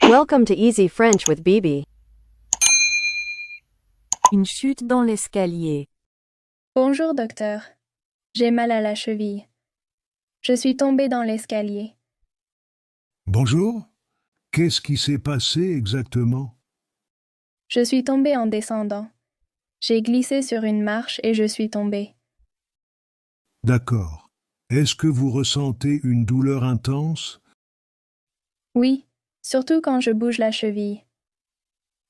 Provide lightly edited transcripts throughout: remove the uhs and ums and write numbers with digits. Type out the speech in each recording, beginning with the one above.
Welcome to Easy French with Bibi. Une chute dans l'escalier. Bonjour, docteur. J'ai mal à la cheville. Je suis tombée dans l'escalier. Bonjour. Qu'est-ce qui s'est passé exactement? Je suis tombée en descendant. J'ai glissé sur une marche et je suis tombée. D'accord. Est-ce que vous ressentez une douleur intense? Oui, surtout quand je bouge la cheville.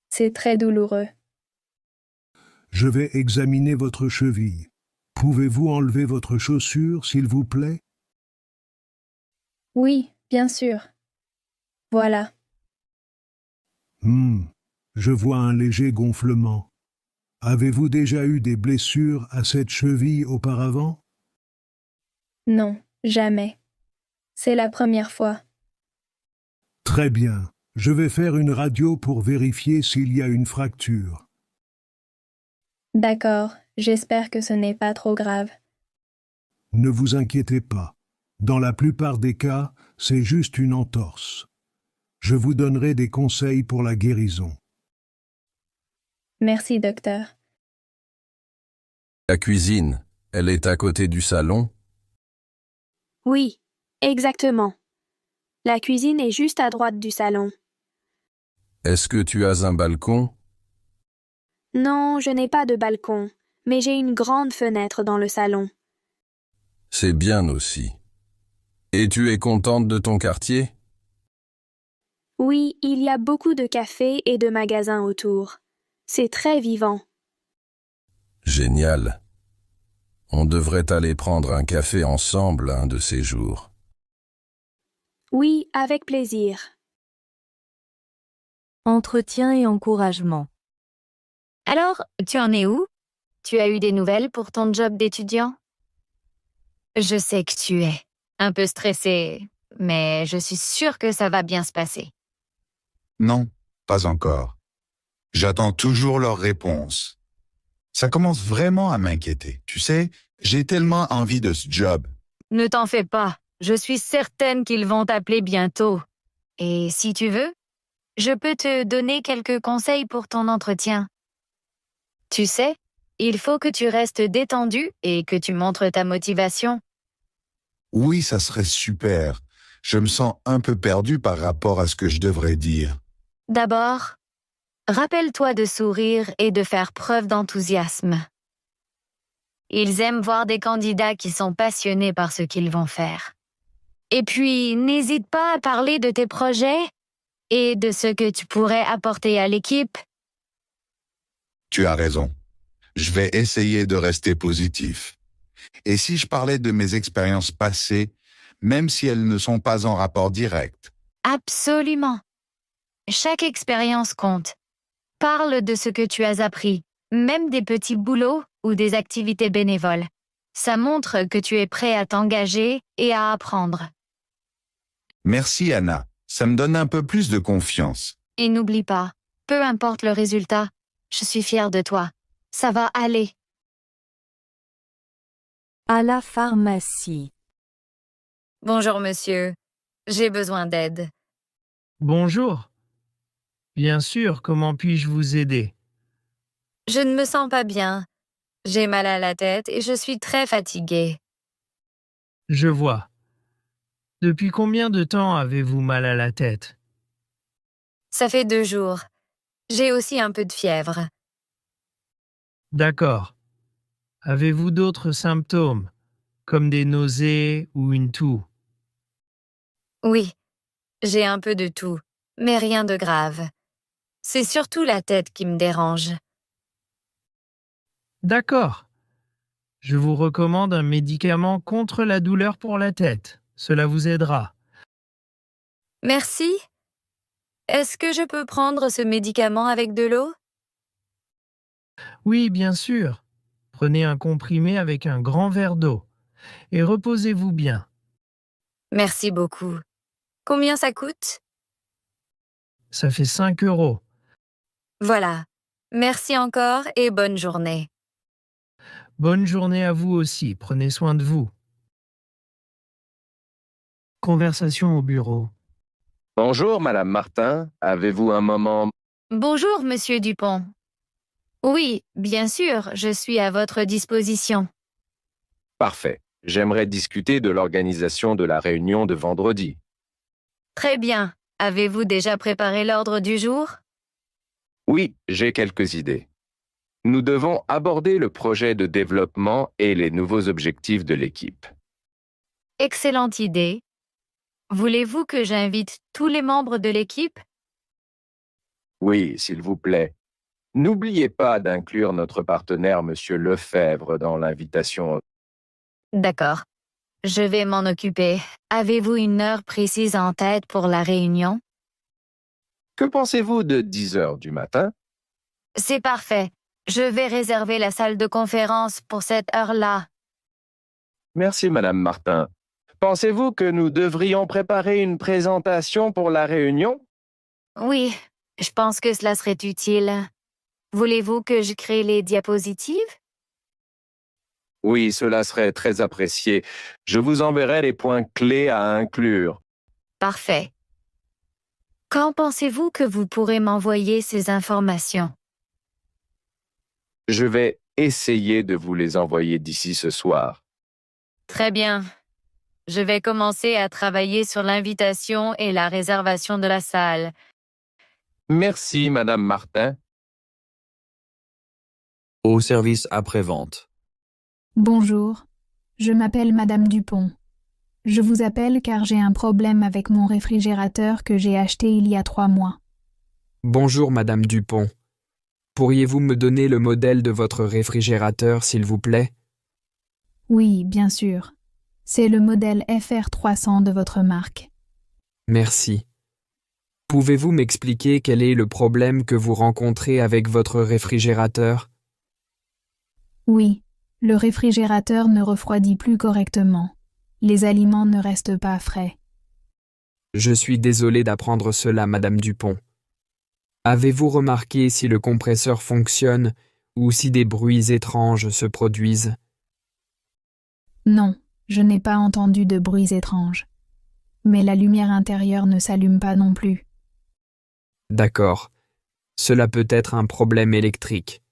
C'est très douloureux. Je vais examiner votre cheville. Pouvez-vous enlever votre chaussure, s'il vous plaît? Oui, bien sûr. Voilà. Je vois un léger gonflement. Avez-vous déjà eu des blessures à cette cheville auparavant? Non, jamais. C'est la première fois. Très bien. Je vais faire une radio pour vérifier s'il y a une fracture. D'accord, j'espère que ce n'est pas trop grave. Ne vous inquiétez pas. Dans la plupart des cas, c'est juste une entorse. Je vous donnerai des conseils pour la guérison. Merci, docteur. La cuisine, elle est à côté du salon? Oui, exactement. La cuisine est juste à droite du salon. Est-ce que tu as un balcon? Non, je n'ai pas de balcon, mais j'ai une grande fenêtre dans le salon. C'est bien aussi. Et tu es contente de ton quartier? Oui, il y a beaucoup de cafés et de magasins autour. C'est très vivant. Génial. On devrait aller prendre un café ensemble un de ces jours. Oui, avec plaisir. Entretien et encouragement. Alors, tu en es où? Tu as eu des nouvelles pour ton job d'étudiant? Je sais que tu es un peu stressé, mais je suis sûre que ça va bien se passer. Non, pas encore. J'attends toujours leur réponse. Ça commence vraiment à m'inquiéter. Tu sais, j'ai tellement envie de ce job. Ne t'en fais pas, je suis certaine qu'ils vont t'appeler bientôt. Et si tu veux, je peux te donner quelques conseils pour ton entretien. Tu sais, il faut que tu restes détendu et que tu montres ta motivation. Oui, ça serait super. Je me sens un peu perdu par rapport à ce que je devrais dire. D'abord, rappelle-toi de sourire et de faire preuve d'enthousiasme. Ils aiment voir des candidats qui sont passionnés par ce qu'ils vont faire. Et puis, n'hésite pas à parler de tes projets et de ce que tu pourrais apporter à l'équipe. Tu as raison. Je vais essayer de rester positif. Et si je parlais de mes expériences passées, même si elles ne sont pas en rapport direct? Absolument. Chaque expérience compte. Parle de ce que tu as appris, même des petits boulots ou des activités bénévoles. Ça montre que tu es prêt à t'engager et à apprendre. Merci Anna, ça me donne un peu plus de confiance. Et n'oublie pas, peu importe le résultat, je suis fière de toi. Ça va aller. À la pharmacie. Bonjour monsieur, j'ai besoin d'aide. Bonjour. Bien sûr, comment puis-je vous aider? Je ne me sens pas bien. J'ai mal à la tête et je suis très fatiguée. Je vois. Depuis combien de temps avez-vous mal à la tête? Ça fait 2 jours. J'ai aussi un peu de fièvre. D'accord. Avez-vous d'autres symptômes, comme des nausées ou une toux? Oui, j'ai un peu de tout, mais rien de grave. C'est surtout la tête qui me dérange. D'accord. Je vous recommande un médicament contre la douleur pour la tête. Cela vous aidera. Merci. Est-ce que je peux prendre ce médicament avec de l'eau? Oui, bien sûr. Prenez un comprimé avec un grand verre d'eau et reposez-vous bien. Merci beaucoup. Combien ça coûte? Ça fait 5 €. Voilà. Merci encore et bonne journée. Bonne journée à vous aussi. Prenez soin de vous. Conversation au bureau. Bonjour, Madame Martin. Avez-vous un moment? Bonjour, Monsieur Dupont. Oui, bien sûr, je suis à votre disposition. Parfait. J'aimerais discuter de l'organisation de la réunion de vendredi. Très bien. Avez-vous déjà préparé l'ordre du jour? Oui, j'ai quelques idées. Nous devons aborder le projet de développement et les nouveaux objectifs de l'équipe. Excellente idée. Voulez-vous que j'invite tous les membres de l'équipe? Oui, s'il vous plaît. N'oubliez pas d'inclure notre partenaire, Monsieur Lefebvre, dans l'invitation. D'accord. Je vais m'en occuper. Avez-vous une heure précise en tête pour la réunion? Que pensez-vous de 10 heures du matin? C'est parfait. Je vais réserver la salle de conférence pour cette heure-là. Merci, Madame Martin. Pensez-vous que nous devrions préparer une présentation pour la réunion? Oui, je pense que cela serait utile. Voulez-vous que je crée les diapositives? Oui, cela serait très apprécié. Je vous enverrai les points clés à inclure. Parfait. Quand pensez-vous que vous pourrez m'envoyer ces informations? Je vais essayer de vous les envoyer d'ici ce soir. Très bien. Je vais commencer à travailler sur l'invitation et la réservation de la salle. Merci, Madame Martin. Au service après-vente. Bonjour, je m'appelle Madame Dupont. Je vous appelle car j'ai un problème avec mon réfrigérateur que j'ai acheté il y a 3 mois. Bonjour Madame Dupont. Pourriez-vous me donner le modèle de votre réfrigérateur, s'il vous plaît? Oui, bien sûr. C'est le modèle FR300 de votre marque. Merci. Pouvez-vous m'expliquer quel est le problème que vous rencontrez avec votre réfrigérateur? Oui, le réfrigérateur ne refroidit plus correctement. Les aliments ne restent pas frais. Je suis désolé d'apprendre cela, Madame Dupont. Avez-vous remarqué si le compresseur fonctionne ou si des bruits étranges se produisent? Non, je n'ai pas entendu de bruits étranges. Mais la lumière intérieure ne s'allume pas non plus. D'accord. Cela peut être un problème électrique.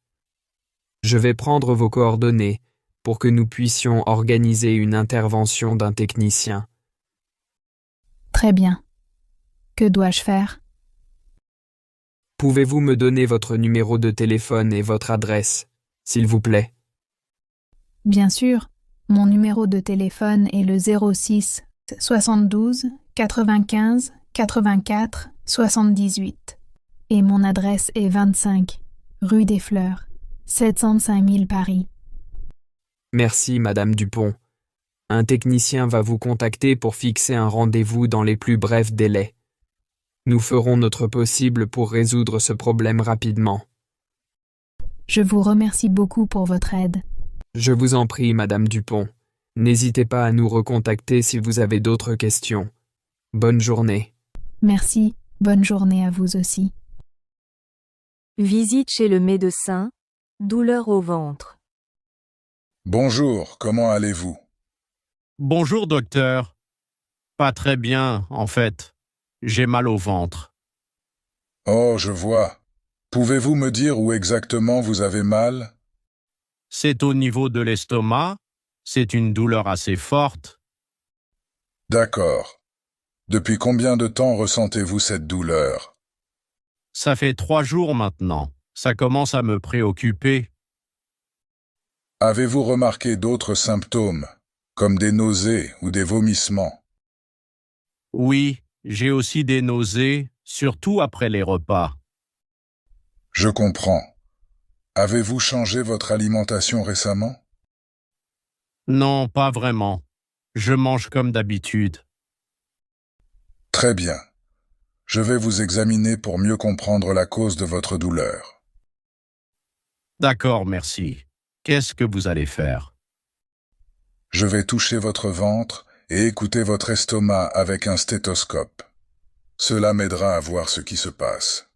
Je vais prendre vos coordonnées pour que nous puissions organiser une intervention d'un technicien. Très bien. Que dois-je faire? Pouvez-vous me donner votre numéro de téléphone et votre adresse, s'il vous plaît? Bien sûr. Mon numéro de téléphone est le 06 72 95 84 78 et mon adresse est 25 rue des Fleurs, 705 000 Paris. Merci, Madame Dupont. Un technicien va vous contacter pour fixer un rendez-vous dans les plus brefs délais. Nous ferons notre possible pour résoudre ce problème rapidement. Je vous remercie beaucoup pour votre aide. Je vous en prie, Madame Dupont. N'hésitez pas à nous recontacter si vous avez d'autres questions. Bonne journée. Merci, bonne journée à vous aussi. Visite chez le médecin. Douleur au ventre. Bonjour, comment allez-vous? Bonjour, docteur. Pas très bien, en fait. J'ai mal au ventre. Oh, je vois. Pouvez-vous me dire où exactement vous avez mal? C'est au niveau de l'estomac. C'est une douleur assez forte. D'accord. Depuis combien de temps ressentez-vous cette douleur? Ça fait 3 jours maintenant. Ça commence à me préoccuper. Avez-vous remarqué d'autres symptômes, comme des nausées ou des vomissements? Oui, j'ai aussi des nausées, surtout après les repas. Je comprends. Avez-vous changé votre alimentation récemment? Non, pas vraiment. Je mange comme d'habitude. Très bien. Je vais vous examiner pour mieux comprendre la cause de votre douleur. D'accord, merci. Qu'est-ce que vous allez faire? Je vais toucher votre ventre et écouter votre estomac avec un stéthoscope. Cela m'aidera à voir ce qui se passe.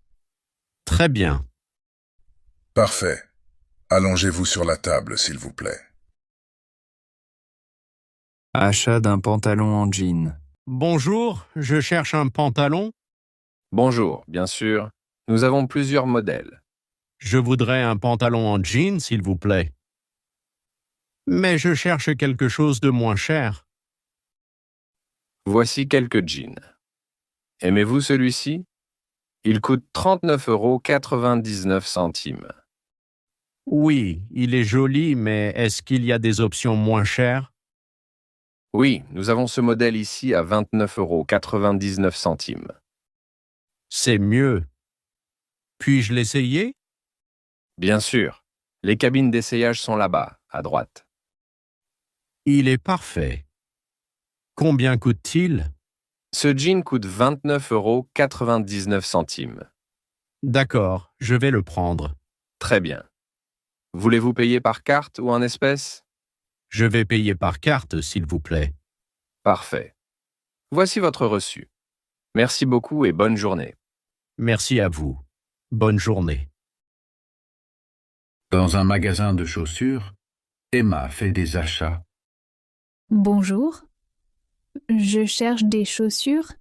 Très bien. Parfait. Allongez-vous sur la table, s'il vous plaît. Achat d'un pantalon en jean. Bonjour, je cherche un pantalon. Bonjour, bien sûr. Nous avons plusieurs modèles. Je voudrais un pantalon en jean, s'il vous plaît. Mais je cherche quelque chose de moins cher. Voici quelques jeans. Aimez-vous celui-ci? Il coûte 39,99 €. Oui, il est joli, mais est-ce qu'il y a des options moins chères? Oui, nous avons ce modèle ici à 29,99 €. C'est mieux. Puis-je l'essayer? Bien sûr. Les cabines d'essayage sont là-bas, à droite. Il est parfait. Combien coûte-t-il? Ce jean coûte 29,99 €. D'accord, je vais le prendre. Très bien. Voulez-vous payer par carte ou en espèces? Je vais payer par carte, s'il vous plaît. Parfait. Voici votre reçu. Merci beaucoup et bonne journée. Merci à vous. Bonne journée. Dans un magasin de chaussures, Emma fait des achats. Bonjour. Je cherche des chaussures.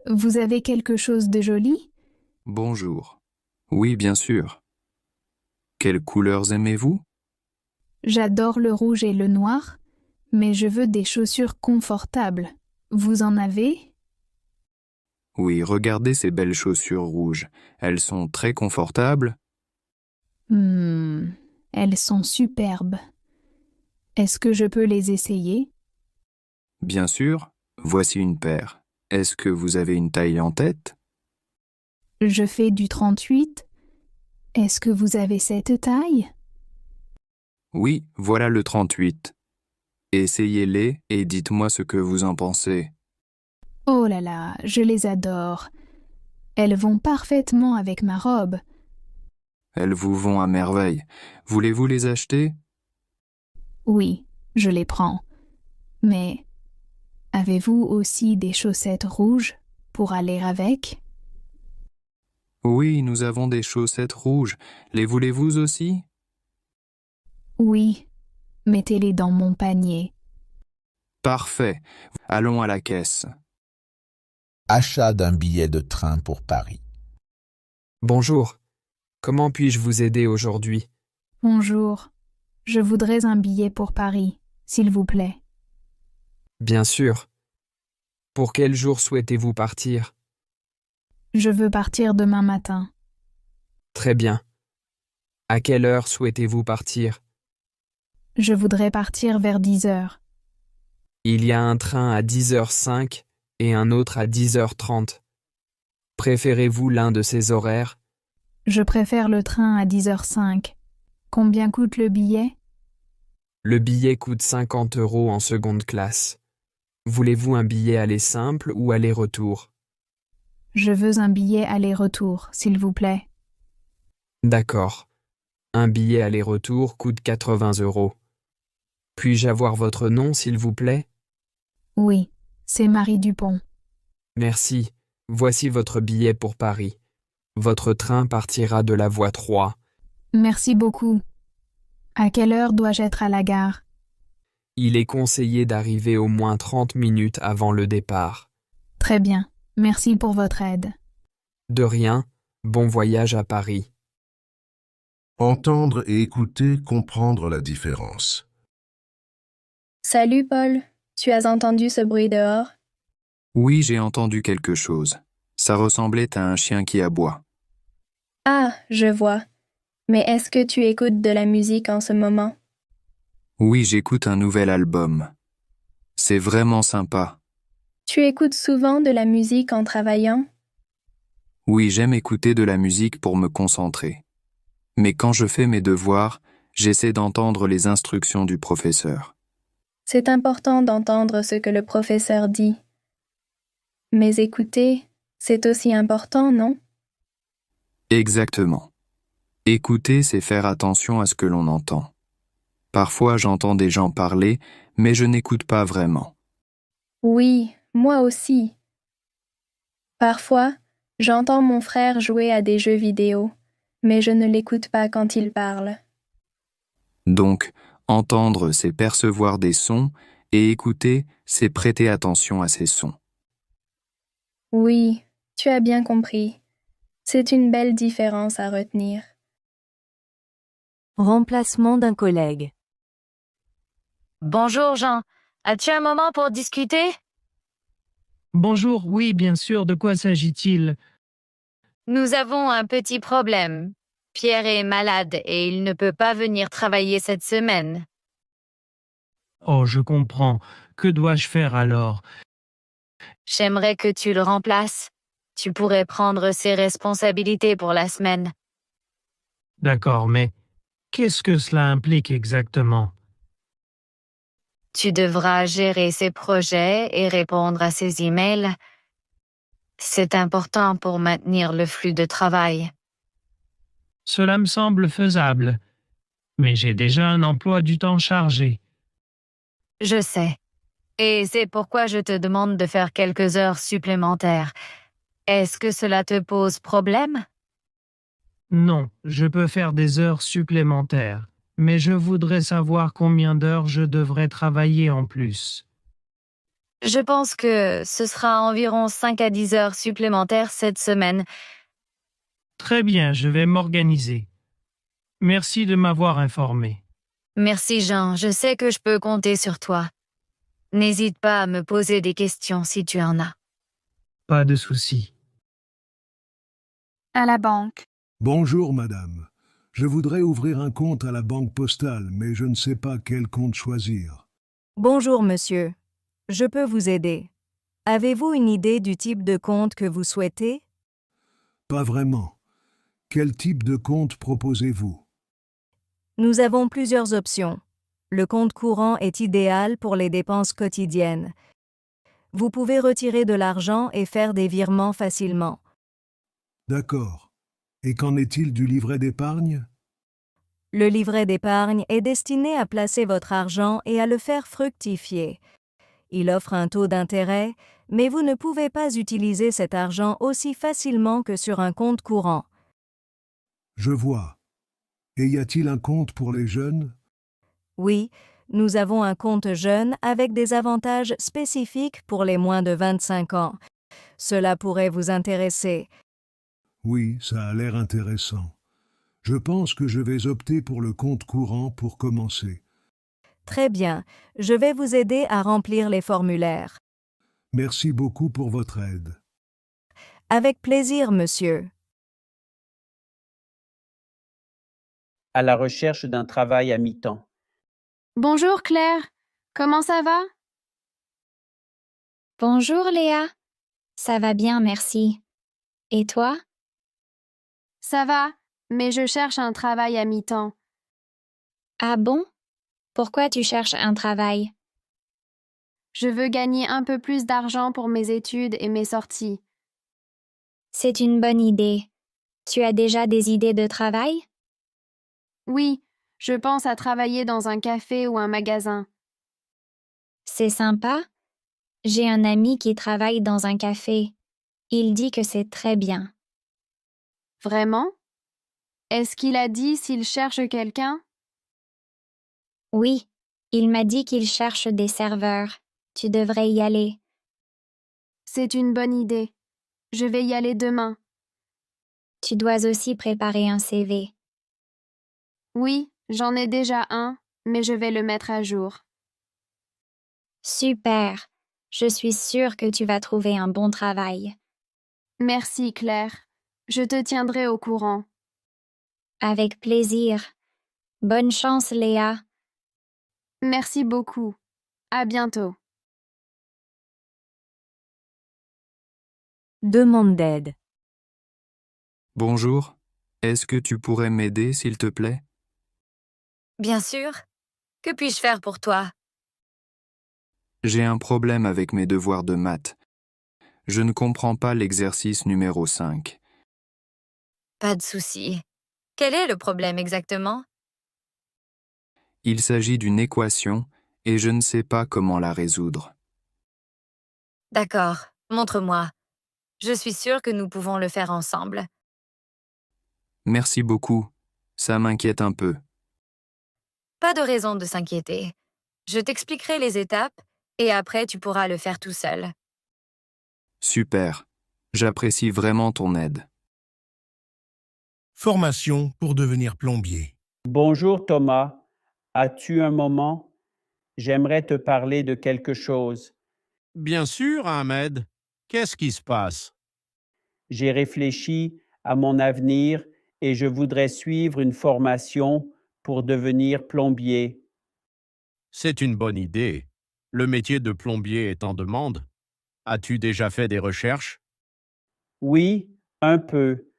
Vous avez quelque chose de joli? Bonjour. Oui, bien sûr. Quelles couleurs aimez-vous? J'adore le rouge et le noir, mais je veux des chaussures confortables. Vous en avez? Oui, regardez ces belles chaussures rouges. Elles sont très confortables. Elles sont superbes. Est-ce que je peux les essayer? Bien sûr. Voici une paire. Est-ce que vous avez une taille en tête? Je fais du 38. Est-ce que vous avez cette taille? Oui, voilà le 38. Essayez-les et dites-moi ce que vous en pensez. Oh là là, je les adore. Elles vont parfaitement avec ma robe. Elles vous vont à merveille. Voulez-vous les acheter? Oui, je les prends. Mais avez-vous aussi des chaussettes rouges pour aller avec? Oui, nous avons des chaussettes rouges. Les voulez-vous aussi? Oui, mettez-les dans mon panier. Parfait. Allons à la caisse. Achat d'un billet de train pour Paris. Bonjour. Comment puis-je vous aider aujourd'hui? Bonjour. Je voudrais un billet pour Paris, s'il vous plaît. Bien sûr. Pour quel jour souhaitez-vous partir? Je veux partir demain matin. Très bien. À quelle heure souhaitez-vous partir? Je voudrais partir vers 10 heures. Il y a un train à 10h05 et un autre à 10h30. Préférez-vous l'un de ces horaires? Je préfère le train à 10h05. Combien coûte le billet? Le billet coûte 50 € en seconde classe. Voulez-vous un billet aller simple ou aller-retour? Je veux un billet aller-retour, s'il vous plaît. D'accord. Un billet aller-retour coûte 80 €. Puis-je avoir votre nom, s'il vous plaît? Oui, c'est Marie Dupont. Merci. Voici votre billet pour Paris. Votre train partira de la voie 3. Merci beaucoup. À quelle heure dois-je être à la gare? Il est conseillé d'arriver au moins 30 minutes avant le départ. Très bien. Merci pour votre aide. De rien. Bon voyage à Paris. Entendre et écouter, comprendre la différence. Salut Paul, tu as entendu ce bruit dehors? Oui, j'ai entendu quelque chose. Ça ressemblait à un chien qui aboie. Ah, je vois. Mais est-ce que tu écoutes de la musique en ce moment? Oui, j'écoute un nouvel album. C'est vraiment sympa. Tu écoutes souvent de la musique en travaillant? Oui, j'aime écouter de la musique pour me concentrer. Mais quand je fais mes devoirs, j'essaie d'entendre les instructions du professeur. C'est important d'entendre ce que le professeur dit. Mais écouter, c'est aussi important, non? Exactement. Écouter, c'est faire attention à ce que l'on entend. Parfois, j'entends des gens parler, mais je n'écoute pas vraiment. Oui, moi aussi. Parfois, j'entends mon frère jouer à des jeux vidéo, mais je ne l'écoute pas quand il parle. Donc, entendre, c'est percevoir des sons, et écouter, c'est prêter attention à ces sons. Oui, Tu as bien compris. C'est une belle différence à retenir. Remplacement d'un collègue. Bonjour Jean, as-tu un moment pour discuter? Bonjour, oui, bien sûr, de quoi s'agit-il? Nous avons un petit problème. Pierre est malade et il ne peut pas venir travailler cette semaine. Oh, je comprends. Que dois-je faire alors? J'aimerais que tu le remplaces. Tu pourrais prendre ses responsabilités pour la semaine. D'accord, mais qu'est-ce que cela implique exactement? Tu devras gérer ses projets et répondre à ses emails. C'est important pour maintenir le flux de travail. Cela me semble faisable, mais j'ai déjà un emploi du temps chargé. Je sais. Et c'est pourquoi je te demande de faire quelques heures supplémentaires. Est-ce que cela te pose problème? Non, je peux faire des heures supplémentaires, mais je voudrais savoir combien d'heures je devrais travailler en plus. Je pense que ce sera environ 5 à 10 heures supplémentaires cette semaine. Très bien, je vais m'organiser. Merci de m'avoir informé. Merci Jean, je sais que je peux compter sur toi. N'hésite pas à me poser des questions si tu en as. Pas de souci. À la banque. Bonjour, madame. Je voudrais ouvrir un compte à la banque postale, mais je ne sais pas quel compte choisir. Bonjour monsieur. Je peux vous aider. Avez-vous une idée du type de compte que vous souhaitez? Pas vraiment. Quel type de compte proposez-vous? Nous avons plusieurs options. Le compte courant est idéal pour les dépenses quotidiennes. Vous pouvez retirer de l'argent et faire des virements facilement. D'accord. Et qu'en est-il du livret d'épargne? Le livret d'épargne est destiné à placer votre argent et à le faire fructifier. Il offre un taux d'intérêt, mais vous ne pouvez pas utiliser cet argent aussi facilement que sur un compte courant. Je vois. Et y a-t-il un compte pour les jeunes? Oui, nous avons un compte jeune avec des avantages spécifiques pour les moins de 25 ans. Cela pourrait vous intéresser. Oui, ça a l'air intéressant. Je pense que je vais opter pour le compte courant pour commencer. Très bien, je vais vous aider à remplir les formulaires. Merci beaucoup pour votre aide. Avec plaisir, monsieur. À la recherche d'un travail à mi-temps. Bonjour Claire, comment ça va? Bonjour Léa, ça va bien, merci. Et toi? Ça va, mais je cherche un travail à mi-temps. Ah bon? Pourquoi tu cherches un travail? Je veux gagner un peu plus d'argent pour mes études et mes sorties. C'est une bonne idée. Tu as déjà des idées de travail? Oui, je pense à travailler dans un café ou un magasin. C'est sympa. J'ai un ami qui travaille dans un café. Il dit que c'est très bien. Vraiment? Est-ce qu'il a dit s'il cherche quelqu'un? Oui, il m'a dit qu'il cherche des serveurs. Tu devrais y aller. C'est une bonne idée. Je vais y aller demain. Tu dois aussi préparer un CV. Oui, j'en ai déjà un, mais je vais le mettre à jour. Super. Je suis sûre que tu vas trouver un bon travail. Merci Claire. Je te tiendrai au courant. Avec plaisir. Bonne chance, Léa. Merci beaucoup. À bientôt. Demande d'aide. Bonjour. Est-ce que tu pourrais m'aider, s'il te plaît? Bien sûr. Que puis-je faire pour toi? J'ai un problème avec mes devoirs de maths. Je ne comprends pas l'exercice numéro 5. Pas de souci. Quel est le problème exactement? Il s'agit d'une équation et je ne sais pas comment la résoudre. D'accord, montre-moi. Je suis sûre que nous pouvons le faire ensemble. Merci beaucoup. Ça m'inquiète un peu. Pas de raison de s'inquiéter. Je t'expliquerai les étapes et après tu pourras le faire tout seul. Super. J'apprécie vraiment ton aide. Formation pour devenir plombier. Bonjour Thomas, as-tu un moment? J'aimerais te parler de quelque chose. Bien sûr, Ahmed. Qu'est-ce qui se passe? J'ai réfléchi à mon avenir et je voudrais suivre une formation pour devenir plombier. C'est une bonne idée. Le métier de plombier est en demande. As-tu déjà fait des recherches? Oui, un peu.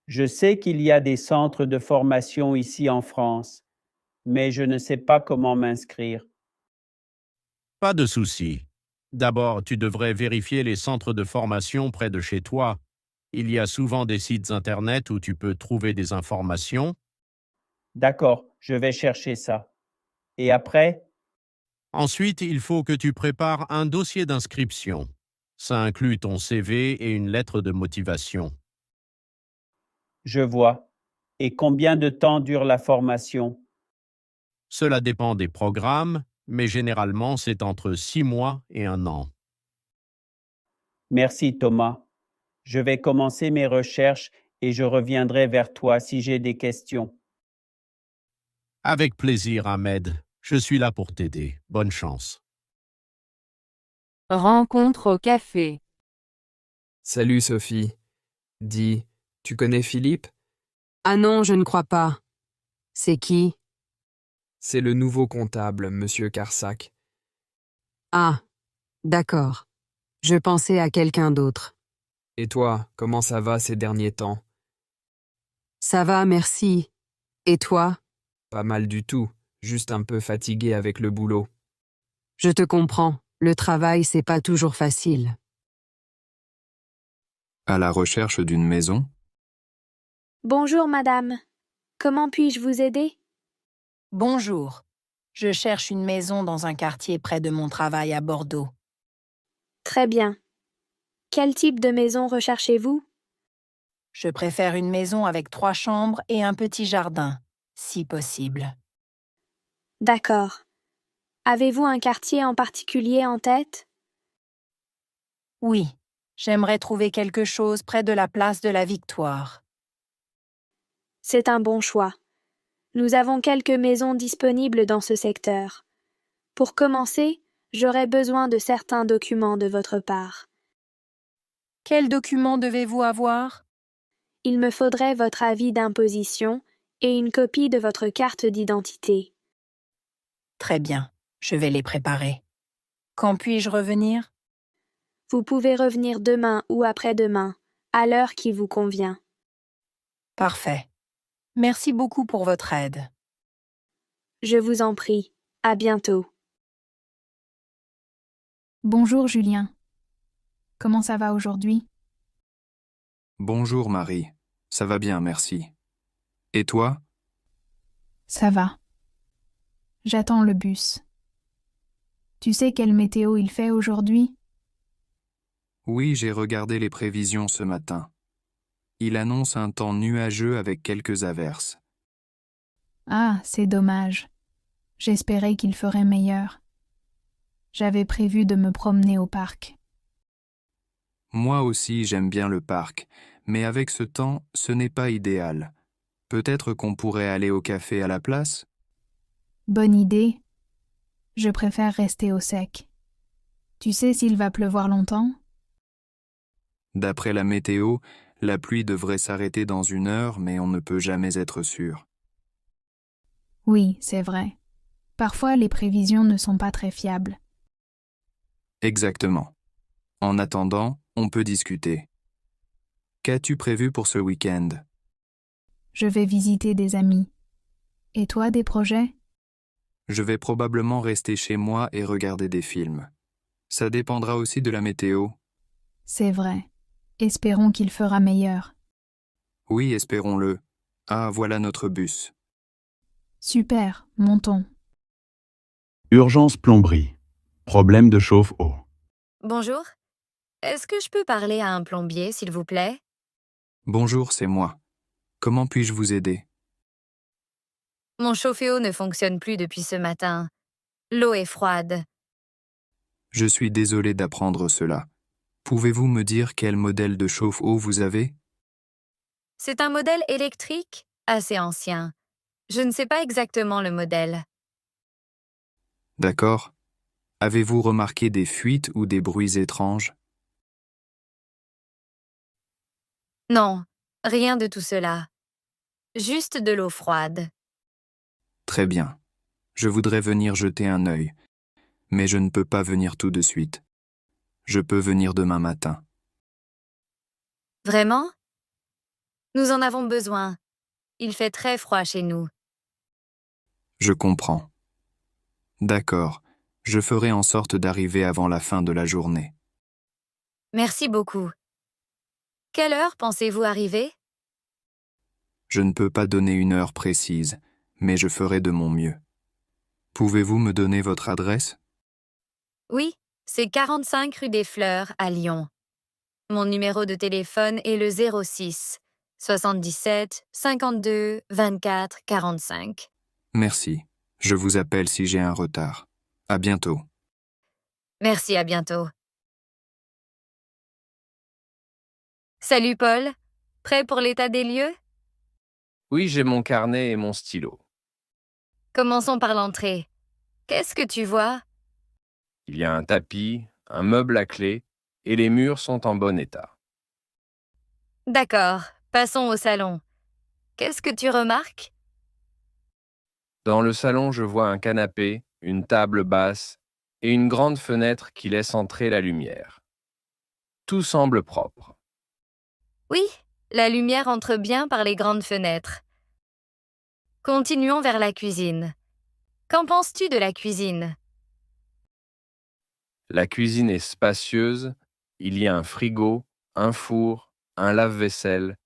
Je sais qu'il y a des centres de formation ici en France, mais je ne sais pas comment m'inscrire. Pas de souci. D'abord, tu devrais vérifier les centres de formation près de chez toi. Il y a souvent des sites Internet où tu peux trouver des informations. D'accord, je vais chercher ça. Et après? Ensuite, il faut que tu prépares un dossier d'inscription. Ça inclut ton CV et une lettre de motivation. Je vois. Et combien de temps dure la formation? Cela dépend des programmes, mais généralement c'est entre 6 mois et 1 an. Merci Thomas. Je vais commencer mes recherches et je reviendrai vers toi si j'ai des questions. Avec plaisir, Ahmed. Je suis là pour t'aider. Bonne chance. Rencontre au café. Salut Sophie. Dis, tu connais Philippe? Ah non, je ne crois pas. C'est qui? C'est le nouveau comptable, monsieur Carsac. Ah, d'accord. Je pensais à quelqu'un d'autre. Et toi, comment ça va ces derniers temps? Ça va, merci. Et toi? Pas mal du tout, juste un peu fatigué avec le boulot. Je te comprends. Le travail, c'est pas toujours facile. À la recherche d'une maison? Bonjour, madame. Comment puis-je vous aider? Bonjour. Je cherche une maison dans un quartier près de mon travail à Bordeaux. Très bien. Quel type de maison recherchez-vous? Je préfère une maison avec 3 chambres et un petit jardin, si possible. D'accord. Avez-vous un quartier en particulier en tête? Oui, j'aimerais trouver quelque chose près de la place de la Victoire. C'est un bon choix. Nous avons quelques maisons disponibles dans ce secteur. Pour commencer, j'aurais besoin de certains documents de votre part. Quels documents devez-vous avoir? Il me faudrait votre avis d'imposition et une copie de votre carte d'identité. Très bien, je vais les préparer. Quand puis-je revenir? Vous pouvez revenir demain ou après-demain, à l'heure qui vous convient. Parfait. Merci beaucoup pour votre aide. Je vous en prie. À bientôt. Bonjour Julien. Comment ça va aujourd'hui? Bonjour Marie. Ça va bien, merci. Et toi? Ça va. J'attends le bus. Tu sais quelle météo il fait aujourd'hui? Oui, j'ai regardé les prévisions ce matin. Il annonce un temps nuageux avec quelques averses. Ah, c'est dommage. J'espérais qu'il ferait meilleur. J'avais prévu de me promener au parc. Moi aussi, j'aime bien le parc, mais avec ce temps, ce n'est pas idéal. Peut-être qu'on pourrait aller au café à la place? Bonne idée. Je préfère rester au sec. Tu sais s'il va pleuvoir longtemps? D'après la météo, la pluie devrait s'arrêter dans 1 heure, mais on ne peut jamais être sûr. Oui, c'est vrai. Parfois, les prévisions ne sont pas très fiables. Exactement. En attendant, on peut discuter. Qu'as-tu prévu pour ce week-end? Je vais visiter des amis. Et toi, des projets? Je vais probablement rester chez moi et regarder des films. Ça dépendra aussi de la météo. C'est vrai. Espérons qu'il fera meilleur. Oui, espérons-le. Ah, voilà notre bus. Super, montons. Urgence plomberie. Problème de chauffe-eau. Bonjour. Est-ce que je peux parler à un plombier, s'il vous plaît? Bonjour, c'est moi. Comment puis-je vous aider? Mon chauffe-eau ne fonctionne plus depuis ce matin. L'eau est froide. Je suis désolé d'apprendre cela. Pouvez-vous me dire quel modèle de chauffe-eau vous avez? C'est un modèle électrique assez ancien. Je ne sais pas exactement le modèle. D'accord. Avez-vous remarqué des fuites ou des bruits étranges? Non, rien de tout cela. Juste de l'eau froide. Très bien. Je voudrais venir jeter un œil, mais je ne peux pas venir tout de suite. Je peux venir demain matin. Vraiment? Nous en avons besoin. Il fait très froid chez nous. Je comprends. D'accord. Je ferai en sorte d'arriver avant la fin de la journée. Merci beaucoup. Quelle heure pensez-vous arriver? Je ne peux pas donner une heure précise, mais je ferai de mon mieux. Pouvez-vous me donner votre adresse? Oui, c'est 45 rue des Fleurs à Lyon. Mon numéro de téléphone est le 06 77 52 24 45. Merci. Je vous appelle si j'ai un retard. À bientôt. Merci, à bientôt. Salut Paul, prêt pour l'état des lieux? Oui, j'ai mon carnet et mon stylo. Commençons par l'entrée. Qu'est-ce que tu vois? Il y a un tapis, un meuble à clé, et les murs sont en bon état. D'accord, passons au salon. Qu'est-ce que tu remarques? Dans le salon, je vois un canapé, une table basse et une grande fenêtre qui laisse entrer la lumière. Tout semble propre. Oui, la lumière entre bien par les grandes fenêtres. Continuons vers la cuisine. Qu'en penses-tu de la cuisine? La cuisine est spacieuse, il y a un frigo, un four, un lave-vaisselle.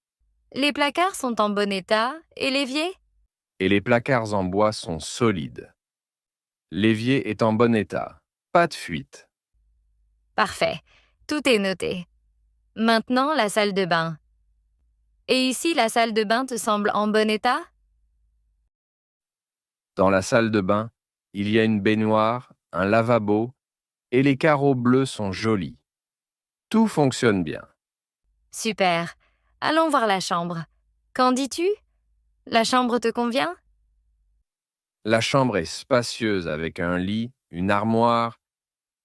Les placards sont en bon état et l'évier? Et les placards en bois sont solides. L'évier est en bon état, pas de fuite. Parfait, tout est noté. Maintenant, la salle de bain. Et ici, la salle de bain te semble en bon état? Dans la salle de bain, il y a une baignoire, un lavabo, et les carreaux bleus sont jolis. Tout fonctionne bien. Super. Allons voir la chambre. Qu'en dis-tu? La chambre te convient? La chambre est spacieuse avec un lit, une armoire,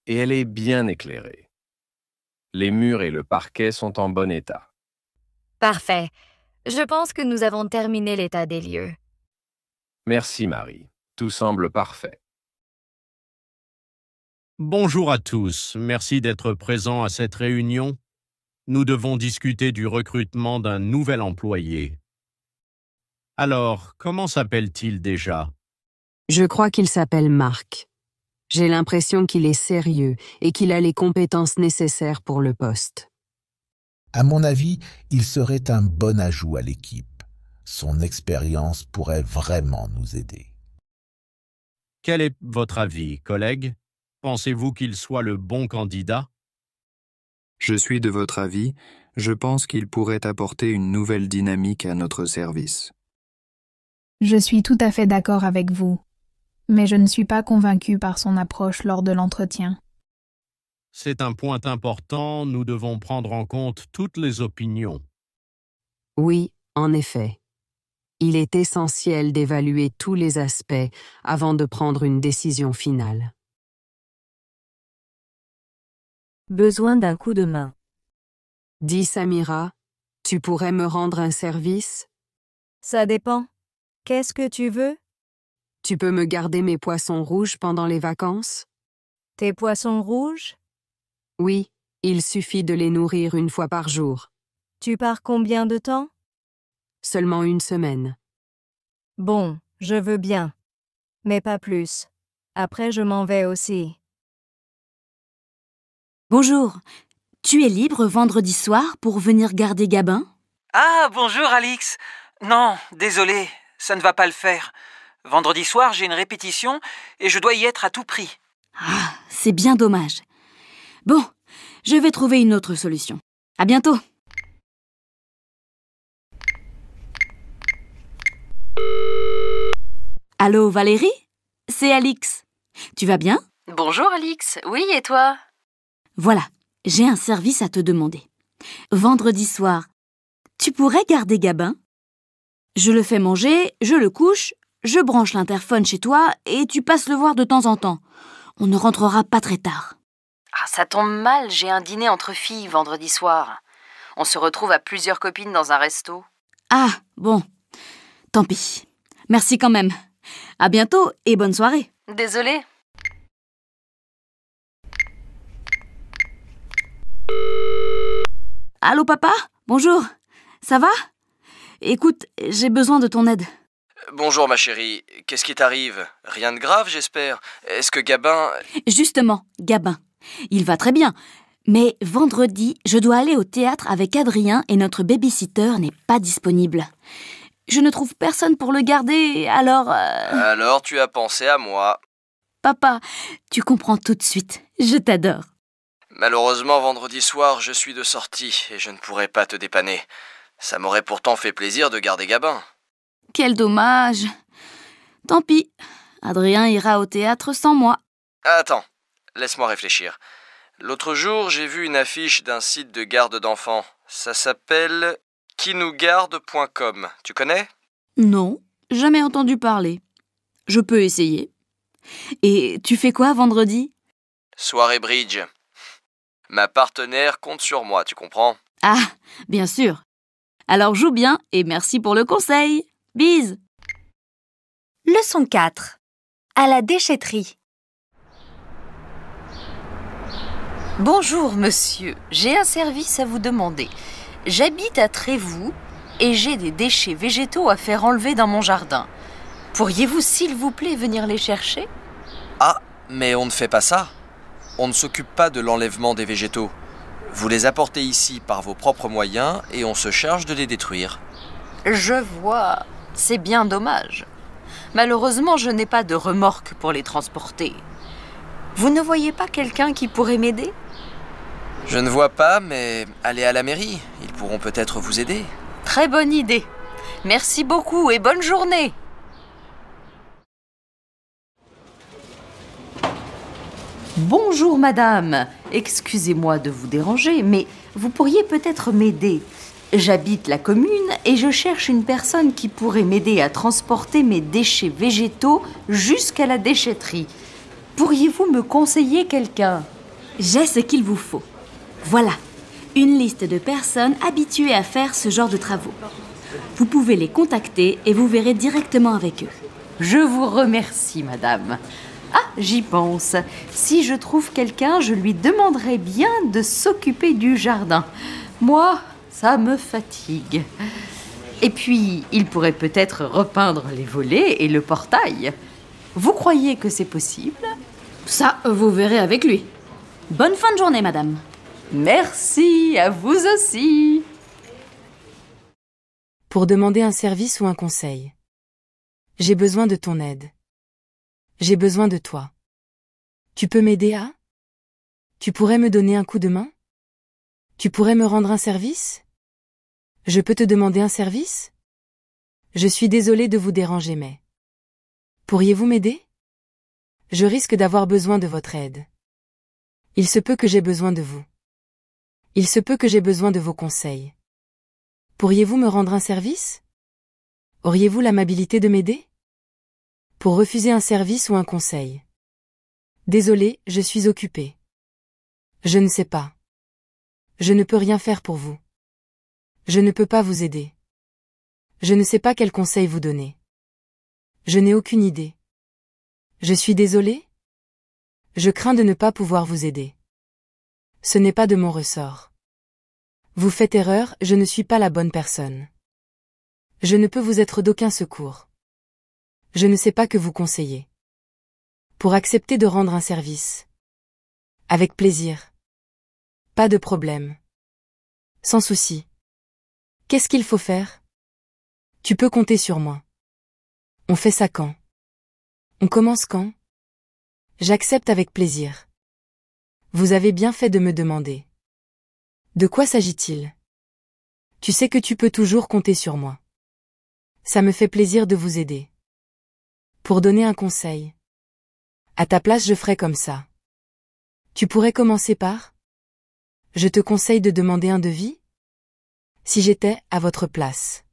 et elle est bien éclairée. Les murs et le parquet sont en bon état. Parfait. Je pense que nous avons terminé l'état des lieux. Merci Marie. Tout semble parfait. Bonjour à tous. Merci d'être présents à cette réunion. Nous devons discuter du recrutement d'un nouvel employé. Alors, comment s'appelle-t-il déjà? Je crois qu'il s'appelle Marc. J'ai l'impression qu'il est sérieux et qu'il a les compétences nécessaires pour le poste. À mon avis, il serait un bon ajout à l'équipe. Son expérience pourrait vraiment nous aider. Quel est votre avis, collègue? Pensez-vous qu'il soit le bon candidat? Je suis de votre avis. Je pense qu'il pourrait apporter une nouvelle dynamique à notre service. Je suis tout à fait d'accord avec vous, mais je ne suis pas convaincue par son approche lors de l'entretien. C'est un point important, nous devons prendre en compte toutes les opinions. Oui, en effet. Il est essentiel d'évaluer tous les aspects avant de prendre une décision finale. Besoin d'un coup de main. Dis Samira, tu pourrais me rendre un service? Ça dépend. Qu'est-ce que tu veux? Tu peux me garder mes poissons rouges pendant les vacances? Tes poissons rouges? Oui, il suffit de les nourrir une fois par jour. Tu pars combien de temps? Seulement une semaine. Bon, je veux bien. Mais pas plus. Après, je m'en vais aussi. Bonjour. Tu es libre vendredi soir pour venir garder Gabin? Ah, bonjour Alix. Non, désolé, ça ne va pas le faire. Vendredi soir, j'ai une répétition et je dois y être à tout prix. Ah, c'est bien dommage. Bon, je vais trouver une autre solution. À bientôt. Allô, Valérie? C'est Alix. Tu vas bien? Bonjour Alix, oui et toi? Voilà, j'ai un service à te demander. Vendredi soir, tu pourrais garder Gabin? Je le fais manger, je le couche, je branche l'interphone chez toi et tu passes le voir de temps en temps. On ne rentrera pas très tard. Ah, ça tombe mal, j'ai un dîner entre filles vendredi soir. On se retrouve à plusieurs copines dans un resto. Ah, bon. Tant pis. Merci quand même. À bientôt et bonne soirée. Désolée. Allô papa? Bonjour. Ça va? Écoute, j'ai besoin de ton aide. Bonjour ma chérie, qu'est-ce qui t'arrive? Rien de grave j'espère. Est-ce que Gabin... Justement, Gabin. Il va très bien. Mais vendredi, je dois aller au théâtre avec Adrien et notre baby-sitter n'est pas disponible. Je ne trouve personne pour le garder, alors... Alors tu as pensé à moi. Papa, tu comprends tout de suite. Je t'adore. Malheureusement, vendredi soir, je suis de sortie et je ne pourrai pas te dépanner. Ça m'aurait pourtant fait plaisir de garder Gabin. Quel dommage. Tant pis. Adrien ira au théâtre sans moi. Attends, laisse-moi réfléchir. L'autre jour, j'ai vu une affiche d'un site de garde d'enfants. Ça s'appelle kinougarde.com. Tu connais? Non, jamais entendu parler. Je peux essayer. Et tu fais quoi vendredi? Soirée bridge. Ma partenaire compte sur moi, tu comprends? Ah, bien sûr. Alors joue bien et merci pour le conseil. Bise. Leçon 4. À la déchetterie. Bonjour, monsieur. J'ai un service à vous demander. J'habite à Trévoux et j'ai des déchets végétaux à faire enlever dans mon jardin. Pourriez-vous, s'il vous plaît, venir les chercher? Ah, mais on ne fait pas ça. On ne s'occupe pas de l'enlèvement des végétaux. Vous les apportez ici par vos propres moyens et on se charge de les détruire. Je vois. C'est bien dommage. Malheureusement, je n'ai pas de remorque pour les transporter. Vous ne voyez pas quelqu'un qui pourrait m'aider? Je ne vois pas, mais allez à la mairie. Ils pourront peut-être vous aider. Très bonne idée. Merci beaucoup et bonne journée. Bonjour madame, excusez-moi de vous déranger, mais vous pourriez peut-être m'aider. J'habite la commune et je cherche une personne qui pourrait m'aider à transporter mes déchets végétaux jusqu'à la déchetterie. Pourriez-vous me conseiller quelqu'un? J'ai ce qu'il vous faut. Voilà, une liste de personnes habituées à faire ce genre de travaux. Vous pouvez les contacter et vous verrez directement avec eux. Je vous remercie madame. Ah, j'y pense. Si je trouve quelqu'un, je lui demanderai bien de s'occuper du jardin. Moi, ça me fatigue. Et puis, il pourrait peut-être repeindre les volets et le portail. Vous croyez que c'est possible? Ça, vous verrez avec lui. Bonne fin de journée, madame. Merci, à vous aussi. Pour demander un service ou un conseil. J'ai besoin de ton aide. J'ai besoin de toi. Tu peux m'aider à? Tu pourrais me donner un coup de main? Tu pourrais me rendre un service? Je peux te demander un service? Je suis désolée de vous déranger, mais... Pourriez-vous m'aider? Je risque d'avoir besoin de votre aide. Il se peut que j'ai besoin de vous. Il se peut que j'ai besoin de vos conseils. Pourriez-vous me rendre un service? Auriez-vous l'amabilité de m'aider? Pour refuser un service ou un conseil. Désolé, je suis occupée. Je ne sais pas. Je ne peux rien faire pour vous. Je ne peux pas vous aider. Je ne sais pas quel conseil vous donner. Je n'ai aucune idée. Je suis désolée? Je crains de ne pas pouvoir vous aider. Ce n'est pas de mon ressort. Vous faites erreur, je ne suis pas la bonne personne. Je ne peux vous être d'aucun secours. Je ne sais pas que vous conseiller. Pour accepter de rendre un service. Avec plaisir. Pas de problème. Sans souci. Qu'est-ce qu'il faut faire? Tu peux compter sur moi. On fait ça quand? On commence quand? J'accepte avec plaisir. Vous avez bien fait de me demander. De quoi s'agit-il? Tu sais que tu peux toujours compter sur moi. Ça me fait plaisir de vous aider. Pour donner un conseil. À ta place, je ferais comme ça. Tu pourrais commencer par? Je te conseille de demander un devis? Si j'étais à votre place.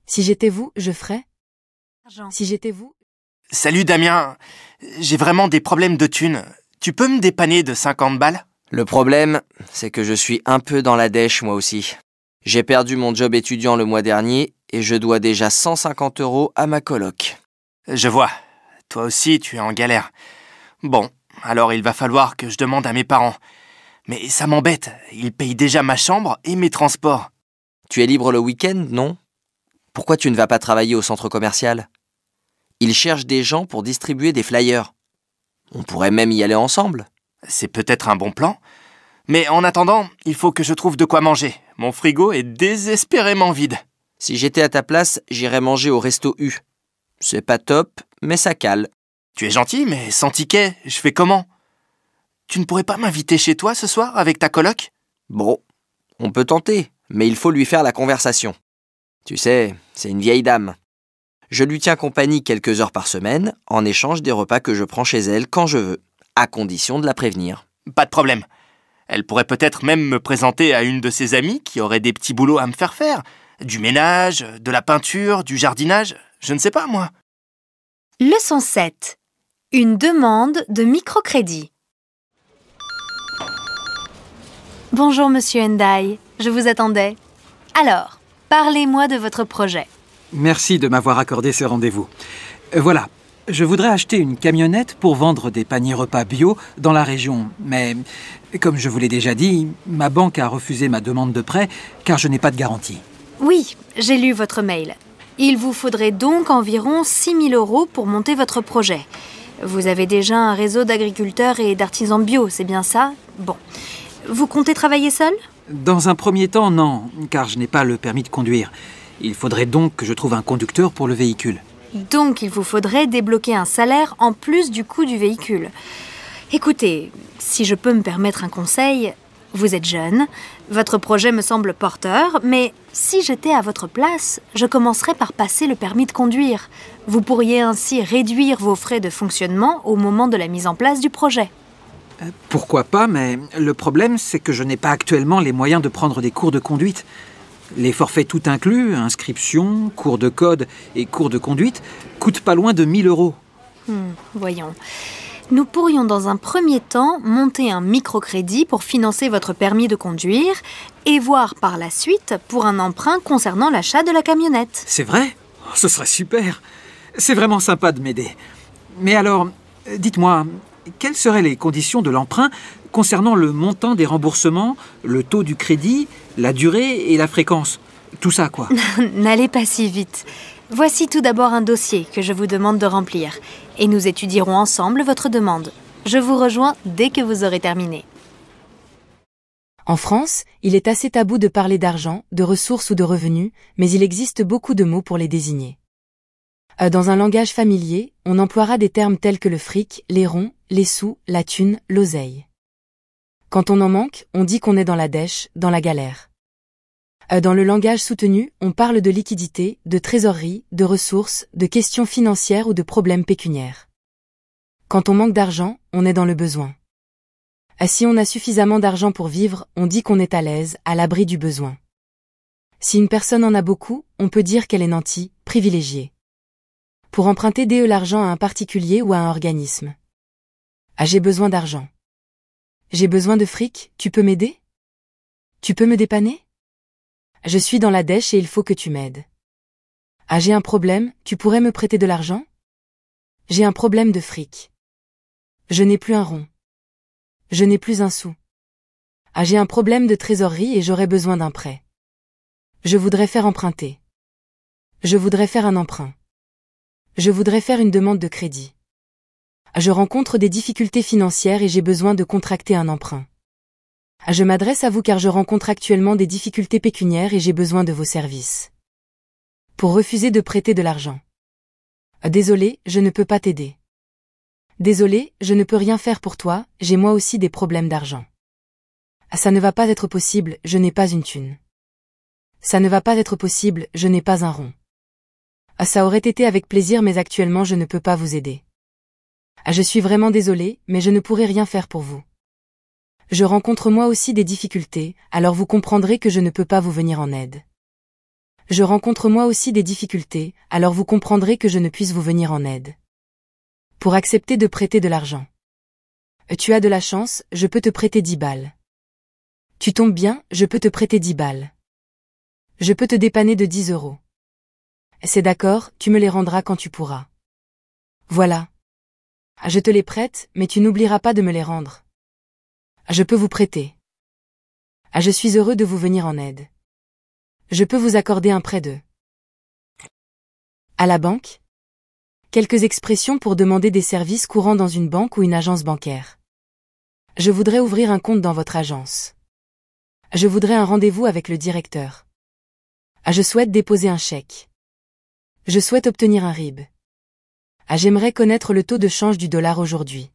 Si j'étais vous, je ferais? Si j'étais vous... Salut Damien, j'ai vraiment des problèmes de thunes. Tu peux me dépanner de 50 balles? Le problème, c'est que je suis un peu dans la dèche moi aussi. J'ai perdu mon job étudiant le mois dernier et je dois déjà 150 € à ma coloc. Je vois. Toi aussi, tu es en galère. Bon, alors il va falloir que je demande à mes parents. Mais ça m'embête, ils payent déjà ma chambre et mes transports. Tu es libre le week-end, non? Pourquoi tu ne vas pas travailler au centre commercial? Ils cherchent des gens pour distribuer des flyers. On pourrait même y aller ensemble. C'est peut-être un bon plan. Mais en attendant, il faut que je trouve de quoi manger. Mon frigo est désespérément vide. Si j'étais à ta place, j'irais manger au Resto U. C'est pas top, mais ça cale. Tu es gentil, mais sans ticket, je fais comment? Tu ne pourrais pas m'inviter chez toi ce soir avec ta coloc? Bon, on peut tenter, mais il faut lui faire la conversation. Tu sais, c'est une vieille dame. Je lui tiens compagnie quelques heures par semaine, en échange des repas que je prends chez elle quand je veux, à condition de la prévenir. Pas de problème. Elle pourrait peut-être même me présenter à une de ses amies qui aurait des petits boulots à me faire faire. Du ménage, de la peinture, du jardinage, je ne sais pas moi. Leçon 7. Une demande de microcrédit. Bonjour Monsieur Ndai, je vous attendais. Alors, parlez-moi de votre projet. Merci de m'avoir accordé ce rendez-vous. Voilà, je voudrais acheter une camionnette pour vendre des paniers repas bio dans la région. Mais, comme je vous l'ai déjà dit, ma banque a refusé ma demande de prêt car je n'ai pas de garantie. Oui, j'ai lu votre mail. Il vous faudrait donc environ 6 000 € pour monter votre projet. Vous avez déjà un réseau d'agriculteurs et d'artisans bio, c'est bien ça? Bon. Vous comptez travailler seul? Dans un premier temps, non, car je n'ai pas le permis de conduire. Il faudrait donc que je trouve un conducteur pour le véhicule. Donc il vous faudrait débloquer un salaire en plus du coût du véhicule. Écoutez, si je peux me permettre un conseil, vous êtes jeune, votre projet me semble porteur, mais si j'étais à votre place, je commencerais par passer le permis de conduire. Vous pourriez ainsi réduire vos frais de fonctionnement au moment de la mise en place du projet. Pourquoi pas, mais le problème, c'est que je n'ai pas actuellement les moyens de prendre des cours de conduite. Les forfaits tout inclus, inscription, cours de code et cours de conduite, coûtent pas loin de 1 000 €. Voyons. Nous pourrions dans un premier temps monter un microcrédit pour financer votre permis de conduire et voir par la suite pour un emprunt concernant l'achat de la camionnette. C'est vrai? Ce serait super. C'est vraiment sympa de m'aider. Mais alors, dites-moi, quelles seraient les conditions de l'emprunt concernant le montant des remboursements, le taux du crédit, la durée et la fréquence? Tout ça, quoi. N'allez pas si vite. Voici tout d'abord un dossier que je vous demande de remplir et nous étudierons ensemble votre demande. Je vous rejoins dès que vous aurez terminé. En France, il est assez tabou de parler d'argent, de ressources ou de revenus, mais il existe beaucoup de mots pour les désigner. Dans un langage familier, on emploiera des termes tels que le fric, les ronds, les sous, la thune, l'oseille. Quand on en manque, on dit qu'on est dans la dèche, dans la galère. Dans le langage soutenu, on parle de liquidité, de trésorerie, de ressources, de questions financières ou de problèmes pécuniaires. Quand on manque d'argent, on est dans le besoin. Si on a suffisamment d'argent pour vivre, on dit qu'on est à l'aise, à l'abri du besoin. Si une personne en a beaucoup, on peut dire qu'elle est nantie, privilégiée. Pour emprunter l'argent à un particulier ou à un organisme. J'ai besoin d'argent. J'ai besoin de fric, tu peux m'aider? Tu peux me dépanner? Je suis dans la dèche et il faut que tu m'aides. J'ai un problème, tu pourrais me prêter de l'argent? J'ai un problème de fric. Je n'ai plus un rond. Je n'ai plus un sou. J'ai un problème de trésorerie et j'aurais besoin d'un prêt. Je voudrais faire emprunter. Je voudrais faire un emprunt. Je voudrais faire une demande de crédit. Je rencontre des difficultés financières et j'ai besoin de contracter un emprunt. Je m'adresse à vous car je rencontre actuellement des difficultés pécuniaires et j'ai besoin de vos services. Pour refuser de prêter de l'argent. Désolé, je ne peux pas t'aider. Désolé, je ne peux rien faire pour toi, j'ai moi aussi des problèmes d'argent. Ça ne va pas être possible, je n'ai pas une thune. Ça ne va pas être possible, je n'ai pas un rond. Ça aurait été avec plaisir mais actuellement je ne peux pas vous aider. Je suis vraiment désolé, mais je ne pourrai rien faire pour vous. Je rencontre moi aussi des difficultés, alors vous comprendrez que je ne peux pas vous venir en aide. Je rencontre moi aussi des difficultés, alors vous comprendrez que je ne puisse vous venir en aide. Pour accepter de prêter de l'argent. Tu as de la chance, je peux te prêter 10 balles. Tu tombes bien, je peux te prêter 10 balles. Je peux te dépanner de 10 euros. C'est d'accord, tu me les rendras quand tu pourras. Voilà. Je te les prête, mais tu n'oublieras pas de me les rendre. Je peux vous prêter. Je suis heureux de vous venir en aide. Je peux vous accorder un prêt de. À la banque? Quelques expressions pour demander des services courants dans une banque ou une agence bancaire. Je voudrais ouvrir un compte dans votre agence. Je voudrais un rendez-vous avec le directeur. Je souhaite déposer un chèque. Je souhaite obtenir un RIB. J'aimerais connaître le taux de change du dollar aujourd'hui.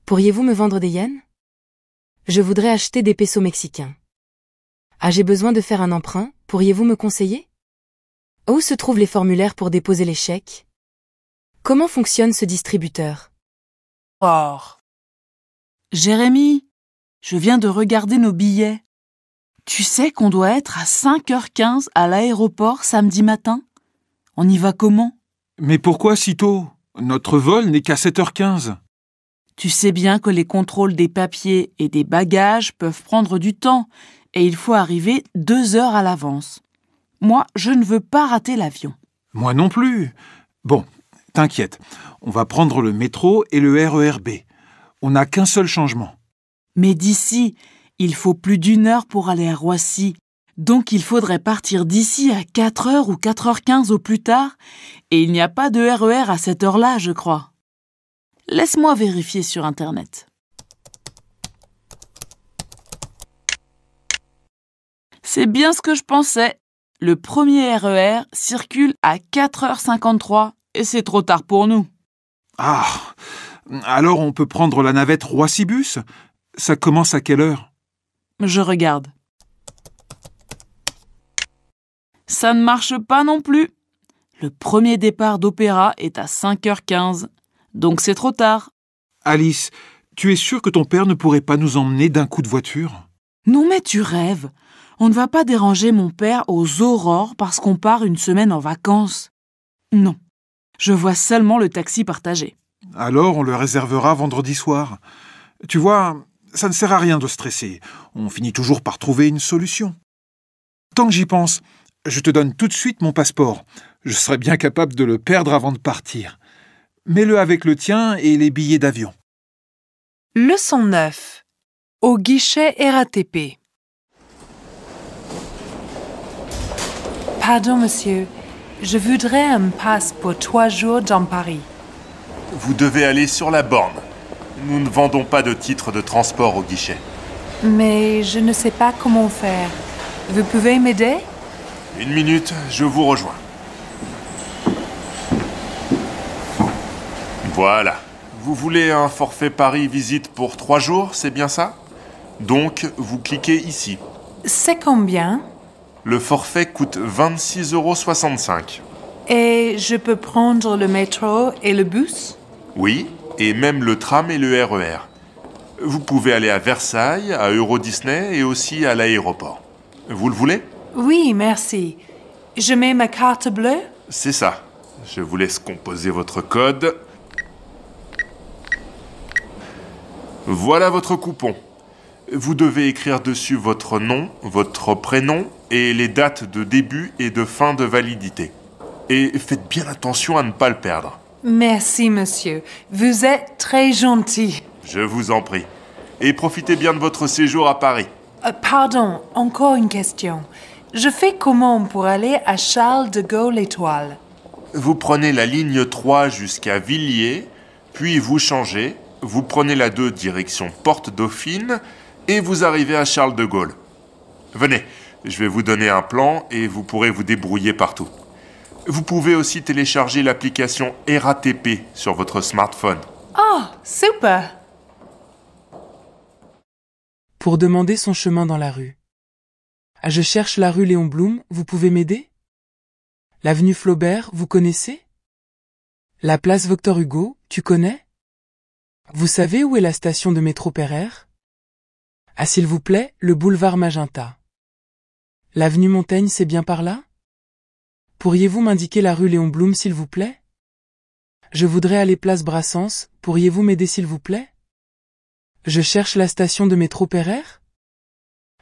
Pourriez-vous me vendre des yens? Je voudrais acheter des pesos mexicains. J'ai besoin de faire un emprunt, pourriez-vous me conseiller? Où se trouvent les formulaires pour déposer les chèques? Comment fonctionne ce distributeur? Or. Jérémy, je viens de regarder nos billets. Tu sais qu'on doit être à 5h15 à l'aéroport samedi matin? On y va comment? Mais pourquoi si tôt? Notre vol n'est qu'à 7h15. Tu sais bien que les contrôles des papiers et des bagages peuvent prendre du temps et il faut arriver 2 heures à l'avance. Moi, je ne veux pas rater l'avion. Moi non plus. Bon, t'inquiète, on va prendre le métro et le RER B. On n'a qu'un seul changement. Mais d'ici, il faut plus d'1 heure pour aller à Roissy. Donc il faudrait partir d'ici à 4h ou 4h15 au plus tard, et il n'y a pas de RER à cette heure-là, je crois. Laisse-moi vérifier sur Internet. C'est bien ce que je pensais. Le premier RER circule à 4h53 et c'est trop tard pour nous. Ah, alors on peut prendre la navette Roissy-Bus? Ça commence à quelle heure? Je regarde. Ça ne marche pas non plus. Le premier départ d'Opéra est à 5h15, donc c'est trop tard. Alice, tu es sûre que ton père ne pourrait pas nous emmener d'un coup de voiture? Non mais tu rêves. On ne va pas déranger mon père aux aurores parce qu'on part une semaine en vacances. Non, je vois seulement le taxi partagé. Alors on le réservera vendredi soir. Tu vois, ça ne sert à rien de stresser. On finit toujours par trouver une solution. Tant que j'y pense, je te donne tout de suite mon passeport. Je serais bien capable de le perdre avant de partir. Mets-le avec le tien et les billets d'avion. Leçon 9. Au guichet RATP. Pardon, monsieur. Je voudrais un pass pour 3 jours dans Paris. Vous devez aller sur la borne. Nous ne vendons pas de titres de transport au guichet. Mais je ne sais pas comment faire. Vous pouvez m'aider? 1 minute, je vous rejoins. Voilà. Vous voulez un forfait Paris visite pour 3 jours, c'est bien ça? Donc, vous cliquez ici. C'est combien? Le forfait coûte 26,65 €. Et je peux prendre le métro et le bus? Oui, et même le tram et le RER. Vous pouvez aller à Versailles, à Euro Disney et aussi à l'aéroport. Vous le voulez? Oui, merci. Je mets ma carte bleue? C'est ça. Je vous laisse composer votre code. Voilà votre coupon. Vous devez écrire dessus votre nom, votre prénom et les dates de début et de fin de validité. Et faites bien attention à ne pas le perdre. Merci, monsieur. Vous êtes très gentil. Je vous en prie. Et profitez bien de votre séjour à Paris. Pardon, encore une question. Je fais comment pour aller à Charles de Gaulle Étoile? Vous prenez la ligne 3 jusqu'à Villiers, puis vous changez, vous prenez la 2 direction Porte Dauphine et vous arrivez à Charles de Gaulle. Venez, je vais vous donner un plan et vous pourrez vous débrouiller partout. Vous pouvez aussi télécharger l'application RATP sur votre smartphone. Oh, super! Pour demander son chemin dans la rue. Je cherche la rue Léon Blum, vous pouvez m'aider? L'avenue Flaubert, vous connaissez? La place Victor Hugo, tu connais? Vous savez où est la station de métro Pereire? Ah, s'il vous plaît, le boulevard Magenta. L'avenue Montaigne, c'est bien par là? Pourriez-vous m'indiquer la rue Léon Blum, s'il vous plaît? Je voudrais aller place Brassens, pourriez-vous m'aider, s'il vous plaît? Je cherche la station de métro Pereire?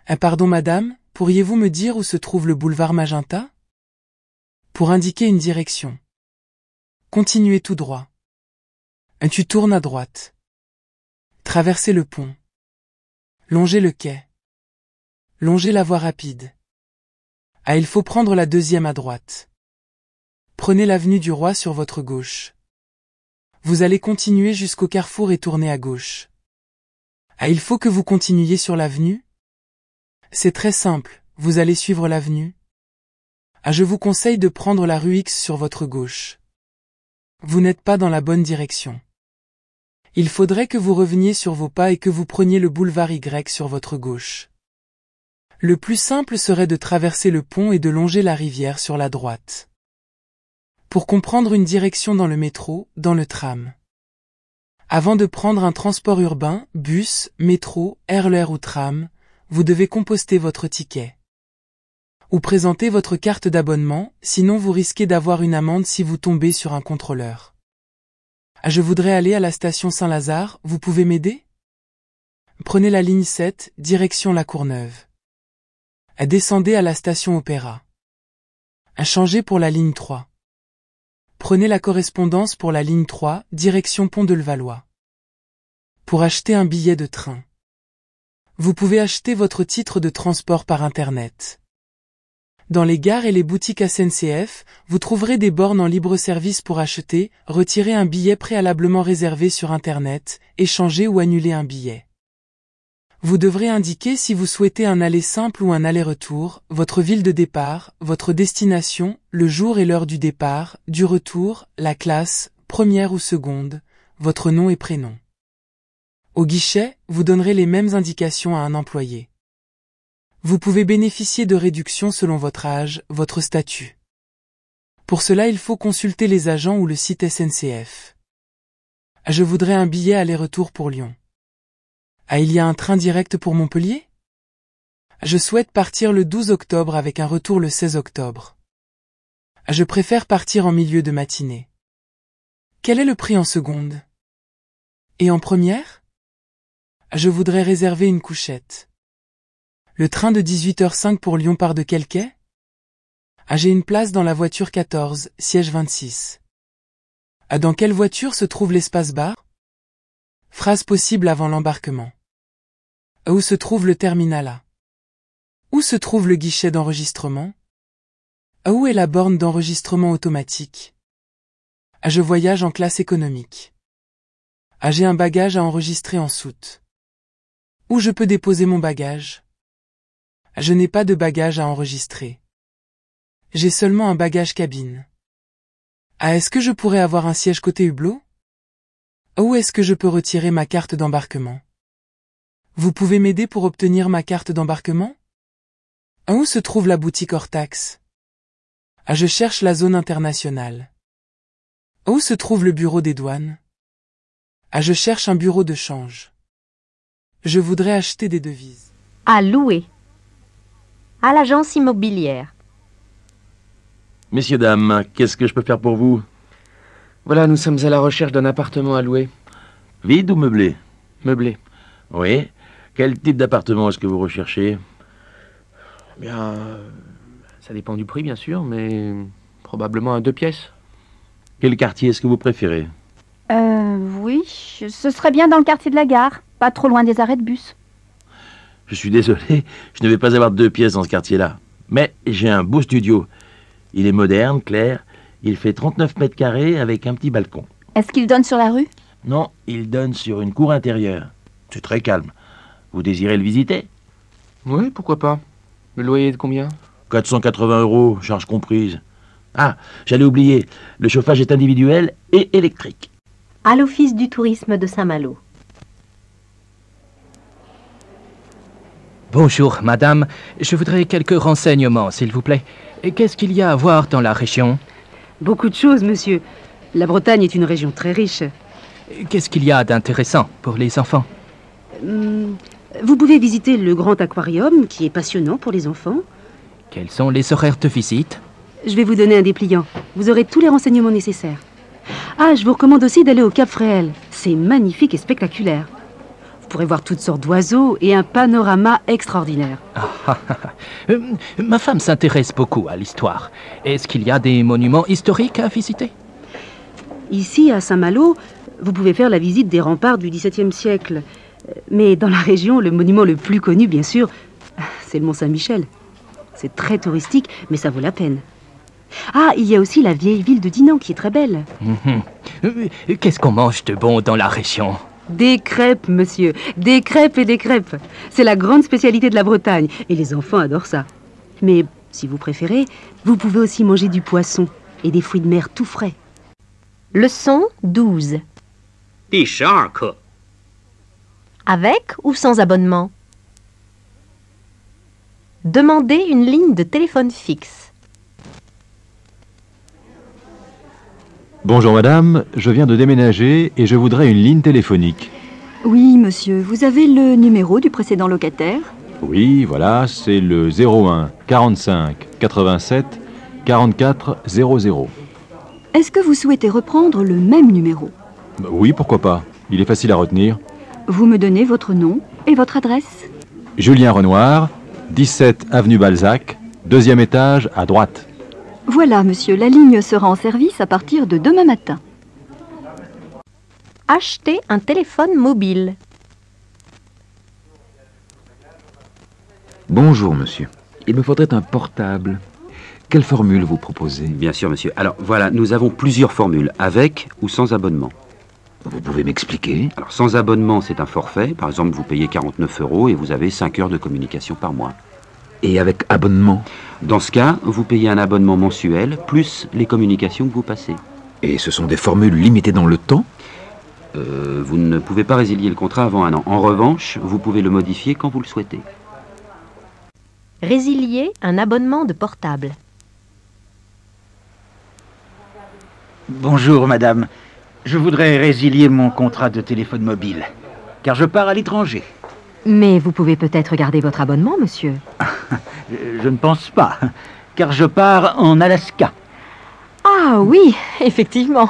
Ah, pardon, madame, pourriez-vous me dire où se trouve le boulevard Magenta? Pour indiquer une direction. Continuez tout droit. Tu tournes à droite. Traversez le pont. Longez le quai. Longez la voie rapide. Ah, il faut prendre la deuxième à droite. Prenez l'avenue du Roi sur votre gauche. Vous allez continuer jusqu'au carrefour et tourner à gauche. Ah, il faut que vous continuiez sur l'avenue? C'est très simple, vous allez suivre l'avenue. Ah, je vous conseille de prendre la rue X sur votre gauche. Vous n'êtes pas dans la bonne direction. Il faudrait que vous reveniez sur vos pas et que vous preniez le boulevard Y sur votre gauche. Le plus simple serait de traverser le pont et de longer la rivière sur la droite. Pour comprendre une direction dans le métro, dans le tram. Avant de prendre un transport urbain, bus, métro, RER ou tram, vous devez composter votre ticket. Ou présenter votre carte d'abonnement, sinon vous risquez d'avoir une amende si vous tombez sur un contrôleur. Ah, je voudrais aller à la station Saint-Lazare, vous pouvez m'aider? Prenez la ligne 7, direction La Courneuve. Ah, descendez à la station Opéra. Ah, changez pour la ligne 3. Prenez la correspondance pour la ligne 3, direction Pont de Levallois. Pour acheter un billet de train. Vous pouvez acheter votre titre de transport par Internet. Dans les gares et les boutiques SNCF, vous trouverez des bornes en libre-service pour acheter, retirer un billet préalablement réservé sur Internet, échanger ou annuler un billet. Vous devrez indiquer si vous souhaitez un aller simple ou un aller-retour, votre ville de départ, votre destination, le jour et l'heure du départ, du retour, la classe, première ou seconde, votre nom et prénom. Au guichet, vous donnerez les mêmes indications à un employé. Vous pouvez bénéficier de réductions selon votre âge, votre statut. Pour cela, il faut consulter les agents ou le site SNCF. Je voudrais un billet aller-retour pour Lyon. Ah, il y a un train direct pour Montpellier? Je souhaite partir le 12 octobre avec un retour le 16 octobre. Je préfère partir en milieu de matinée. Quel est le prix en seconde? Et en première? Je voudrais réserver une couchette. Le train de 18h05 pour Lyon part de quel quai? Ah, j'ai une place dans la voiture 14, siège 26. Ah, dans quelle voiture se trouve l'espace bar? Phrase possible avant l'embarquement. Où se trouve le terminal A? Où se trouve le guichet d'enregistrement? Où est la borne d'enregistrement automatique? Ah, je voyage en classe économique. Ah, j'ai un bagage à enregistrer en soute. Où je peux déposer mon bagage? Ah, je n'ai pas de bagage à enregistrer. J'ai seulement un bagage cabine. Ah, est-ce que je pourrais avoir un siège côté hublot? Où est-ce que je peux retirer ma carte d'embarquement? Vous pouvez m'aider pour obtenir ma carte d'embarquement? Où se trouve la boutique hors taxe? Ah, je cherche la zone internationale. Où se trouve le bureau des douanes? Ah, je cherche un bureau de change. Je voudrais acheter des devises. À louer. À l'agence immobilière. Messieurs, dames, qu'est-ce que je peux faire pour vous? Voilà, nous sommes à la recherche d'un appartement à louer. Vide ou meublé? Meublé. Oui. Quel type d'appartement est-ce que vous recherchez? Bien, ça dépend du prix, bien sûr, mais probablement un 2 pièces. Quel quartier est-ce que vous préférez? Oui, ce serait bien dans le quartier de la gare, pas trop loin des arrêts de bus. Je suis désolé, je ne vais pas avoir 2 pièces dans ce quartier-là. Mais j'ai un beau studio. Il est moderne, clair. Il fait 39 mètres carrés avec un petit balcon. Est-ce qu'il donne sur la rue? Non, il donne sur une cour intérieure. C'est très calme. Vous désirez le visiter? Oui, pourquoi pas. Le loyer est de combien? 480 €, charges comprises. Ah, j'allais oublier, le chauffage est individuel et électrique. À l'office du tourisme de Saint-Malo. Bonjour, madame. Je voudrais quelques renseignements, s'il vous plaît. Qu'est-ce qu'il y a à voir dans la région? Beaucoup de choses, monsieur. La Bretagne est une région très riche. Qu'est-ce qu'il y a d'intéressant pour les enfants? Vous pouvez visiter le grand aquarium, qui est passionnant pour les enfants. Quels sont les horaires de visite? Je vais vous donner un dépliant. Vous aurez tous les renseignements nécessaires. Ah, je vous recommande aussi d'aller au Cap Fréhel. C'est magnifique et spectaculaire. Vous pourrez voir toutes sortes d'oiseaux et un panorama extraordinaire. Ma femme s'intéresse beaucoup à l'histoire. Est-ce qu'il y a des monuments historiques à visiter? Ici, à Saint-Malo, vous pouvez faire la visite des remparts du XVIIe siècle. Mais dans la région, le monument le plus connu, bien sûr, c'est le Mont-Saint-Michel. C'est très touristique, mais ça vaut la peine. Ah, il y a aussi la vieille ville de Dinan qui est très belle. Qu'est-ce qu'on mange de bon dans la région? Des crêpes, monsieur. Des crêpes et des crêpes. C'est la grande spécialité de la Bretagne. Et les enfants adorent ça. Mais, si vous préférez, vous pouvez aussi manger du poisson et des fruits de mer tout frais. Leçon 12. 第12课 Avec ou sans abonnement? Demandez une ligne de téléphone fixe. Bonjour madame, je viens de déménager et je voudrais une ligne téléphonique. Oui, monsieur, vous avez le numéro du précédent locataire? Oui, voilà, c'est le 01 45 87 44 00. Est-ce que vous souhaitez reprendre le même numéro? Oui, pourquoi pas, il est facile à retenir. Vous me donnez votre nom et votre adresse? Julien Renoir, 17 avenue Balzac, 2e étage à droite. Voilà, monsieur, la ligne sera en service à partir de demain matin. Achetez un téléphone mobile. Bonjour, monsieur. Il me faudrait un portable. Quelle formule vous proposez? Bien sûr, monsieur. Alors, voilà, nous avons plusieurs formules, avec ou sans abonnement. Vous pouvez m'expliquer? Alors, sans abonnement, c'est un forfait. Par exemple, vous payez 49 € et vous avez 5 heures de communication par mois. Et avec abonnement? Dans ce cas, vous payez un abonnement mensuel, plus les communications que vous passez. Et ce sont des formules limitées dans le temps? Vous ne pouvez pas résilier le contrat avant 1 an. En revanche, vous pouvez le modifier quand vous le souhaitez. Résilier un abonnement de portable. Bonjour, madame. Je voudrais résilier mon contrat de téléphone mobile, car je pars à l'étranger. Mais vous pouvez peut-être garder votre abonnement, monsieur. Je ne pense pas, car je pars en Alaska. Ah oui, effectivement.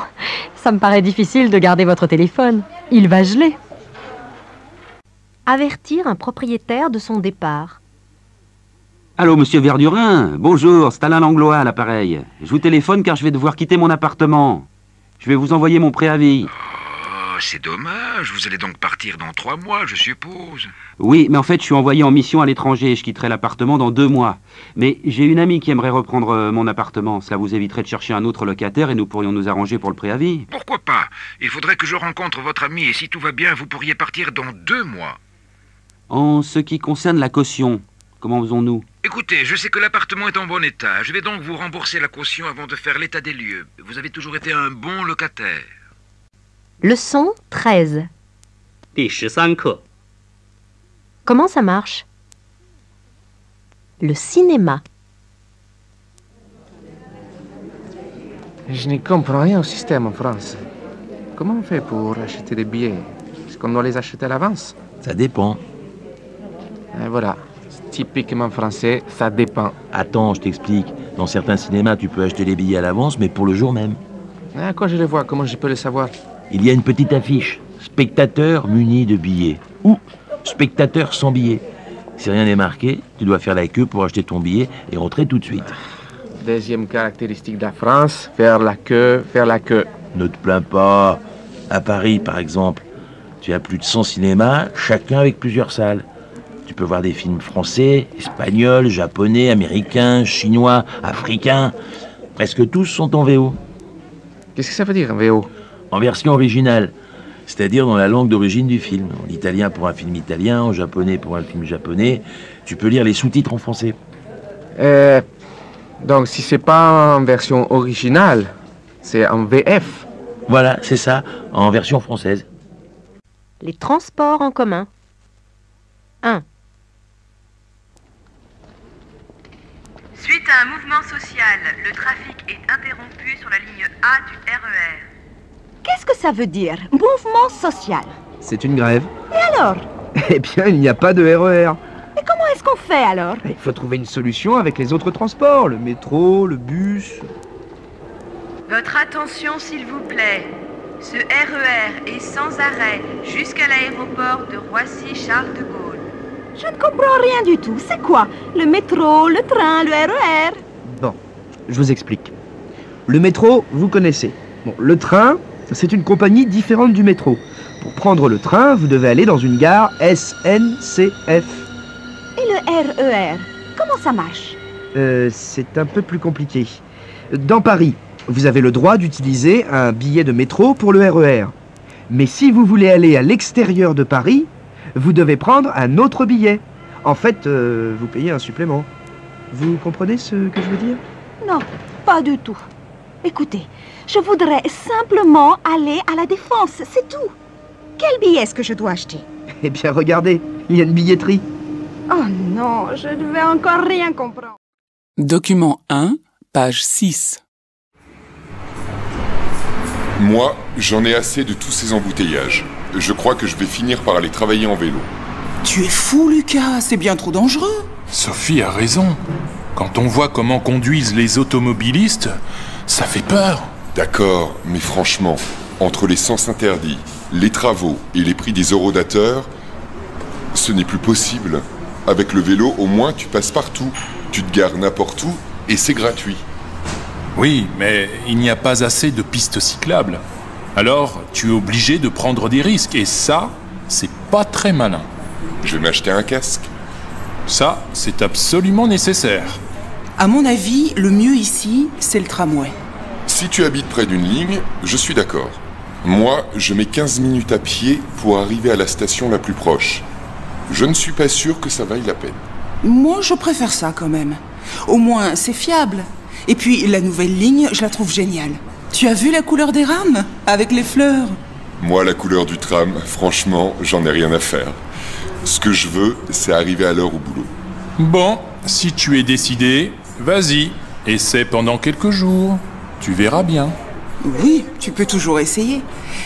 Ça me paraît difficile de garder votre téléphone. Il va geler. Avertir un propriétaire de son départ. Allô, monsieur Verdurin. Bonjour, c'est Alain Langlois à l'appareil. Je vous téléphone car je vais devoir quitter mon appartement. Je vais vous envoyer mon préavis. Oh, c'est dommage. Vous allez donc partir dans 3 mois, je suppose. Oui, mais en fait, je suis envoyé en mission à l'étranger. Je quitterai l'appartement dans 2 mois. Mais j'ai une amie qui aimerait reprendre mon appartement. Cela vous éviterait de chercher un autre locataire et nous pourrions nous arranger pour le préavis. Pourquoi pas? Il faudrait que je rencontre votre amie et si tout va bien, vous pourriez partir dans 2 mois. En ce qui concerne la caution, comment faisons-nous? Écoutez, je sais que l'appartement est en bon état. Je vais donc vous rembourser la caution avant de faire l'état des lieux. Vous avez toujours été un bon locataire. Leçon 13. 第13课 Comment ça marche? Le cinéma. Je ne comprends rien au système en France. Comment on fait pour acheter des billets? Est-ce qu'on doit les acheter à l'avance? Ça dépend. Et voilà. Typiquement français, ça dépend. Attends, je t'explique. Dans certains cinémas, tu peux acheter les billets à l'avance, mais pour le jour même. Ah, quand je les vois, comment je peux le savoir? Il y a une petite affiche. Spectateur muni de billets. Ou spectateur sans billets. Si rien n'est marqué, tu dois faire la queue pour acheter ton billet et rentrer tout de suite. Deuxième caractéristique de la France, faire la queue, faire la queue. Ne te plains pas. À Paris, par exemple, tu as plus de 100 cinémas, chacun avec plusieurs salles. Tu peux voir des films français, espagnols, japonais, américains, chinois, africains. Presque tous sont en VO. Qu'est-ce que ça veut dire, en VO? En version originale, c'est-à-dire dans la langue d'origine du film. En italien pour un film italien, en japonais pour un film japonais. Tu peux lire les sous-titres en français. Donc si c'est pas en version originale, c'est en VF. Voilà, c'est ça, en version française. Les transports en commun. 1. Suite à un mouvement social, le trafic est interrompu sur la ligne A du RER. Qu'est-ce que ça veut dire, mouvement social? C'est une grève. Et alors? Eh bien, il n'y a pas de RER. Et comment est-ce qu'on fait alors? Il faut trouver une solution avec les autres transports, le métro, le bus. Votre attention, s'il vous plaît. Ce RER est sans arrêt jusqu'à l'aéroport de Roissy-Charles de Gaulle. Je ne comprends rien du tout. C'est quoi? Le métro, le train, le RER? Bon, je vous explique. Le métro, vous connaissez. Bon, le train, c'est une compagnie différente du métro. Pour prendre le train, vous devez aller dans une gare SNCF. Et le RER, comment ça marche? C'est un peu plus compliqué. Dans Paris, vous avez le droit d'utiliser un billet de métro pour le RER. Mais si vous voulez aller à l'extérieur de Paris, vous devez prendre un autre billet. En fait, vous payez un supplément. Vous comprenez ce que je veux dire? Non, pas du tout. Écoutez, je voudrais simplement aller à la Défense, c'est tout. Quel billet est-ce que je dois acheter? Eh bien, regardez, il y a une billetterie. Oh non, je ne vais encore rien comprendre. Document 1, page 6. Moi, j'en ai assez de tous ces embouteillages. Je crois que je vais finir par aller travailler en vélo. Tu es fou, Lucas, c'est bien trop dangereux. Sophie a raison. Quand on voit comment conduisent les automobilistes, ça fait peur. D'accord, mais franchement, entre les sens interdits, les travaux et les prix des horodateurs, ce n'est plus possible. Avec le vélo, au moins, tu passes partout. Tu te gares n'importe où et c'est gratuit. Oui, mais il n'y a pas assez de pistes cyclables. Alors, tu es obligé de prendre des risques et ça, c'est pas très malin. Je vais m'acheter un casque. Ça, c'est absolument nécessaire. À mon avis, le mieux ici, c'est le tramway. Si tu habites près d'une ligne, je suis d'accord. Moi, je mets 15 minutes à pied pour arriver à la station la plus proche. Je ne suis pas sûr que ça vaille la peine. Moi, je préfère ça quand même. Au moins, c'est fiable. Et puis, la nouvelle ligne, je la trouve géniale. Tu as vu la couleur des rames? Avec les fleurs? Moi, la couleur du tram, franchement, j'en ai rien à faire. Ce que je veux, c'est arriver à l'heure au boulot. Bon, si tu es décidé, vas-y, essaie pendant quelques jours. Tu verras bien. Oui, tu peux toujours essayer.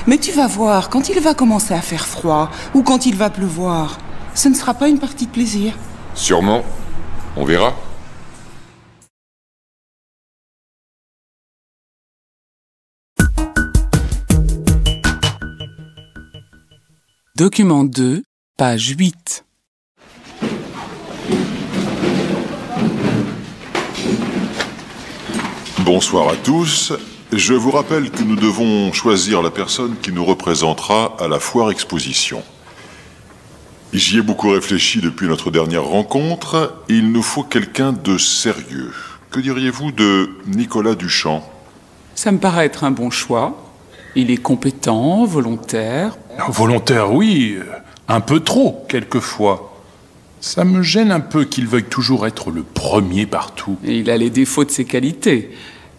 Mais tu vas voir, quand il va commencer à faire froid, ou quand il va pleuvoir, ce ne sera pas une partie de plaisir. Sûrement. On verra. Document 2, page 8. Bonsoir à tous. Je vous rappelle que nous devons choisir la personne qui nous représentera à la foire exposition. J'y ai beaucoup réfléchi depuis notre dernière rencontre. Il nous faut quelqu'un de sérieux. Que diriez-vous de Nicolas Duchamp? Ça me paraît être un bon choix. Il est compétent, volontaire. Volontaire, oui. Un peu trop, quelquefois. Ça me gêne un peu qu'il veuille toujours être le premier partout. Et il a les défauts de ses qualités.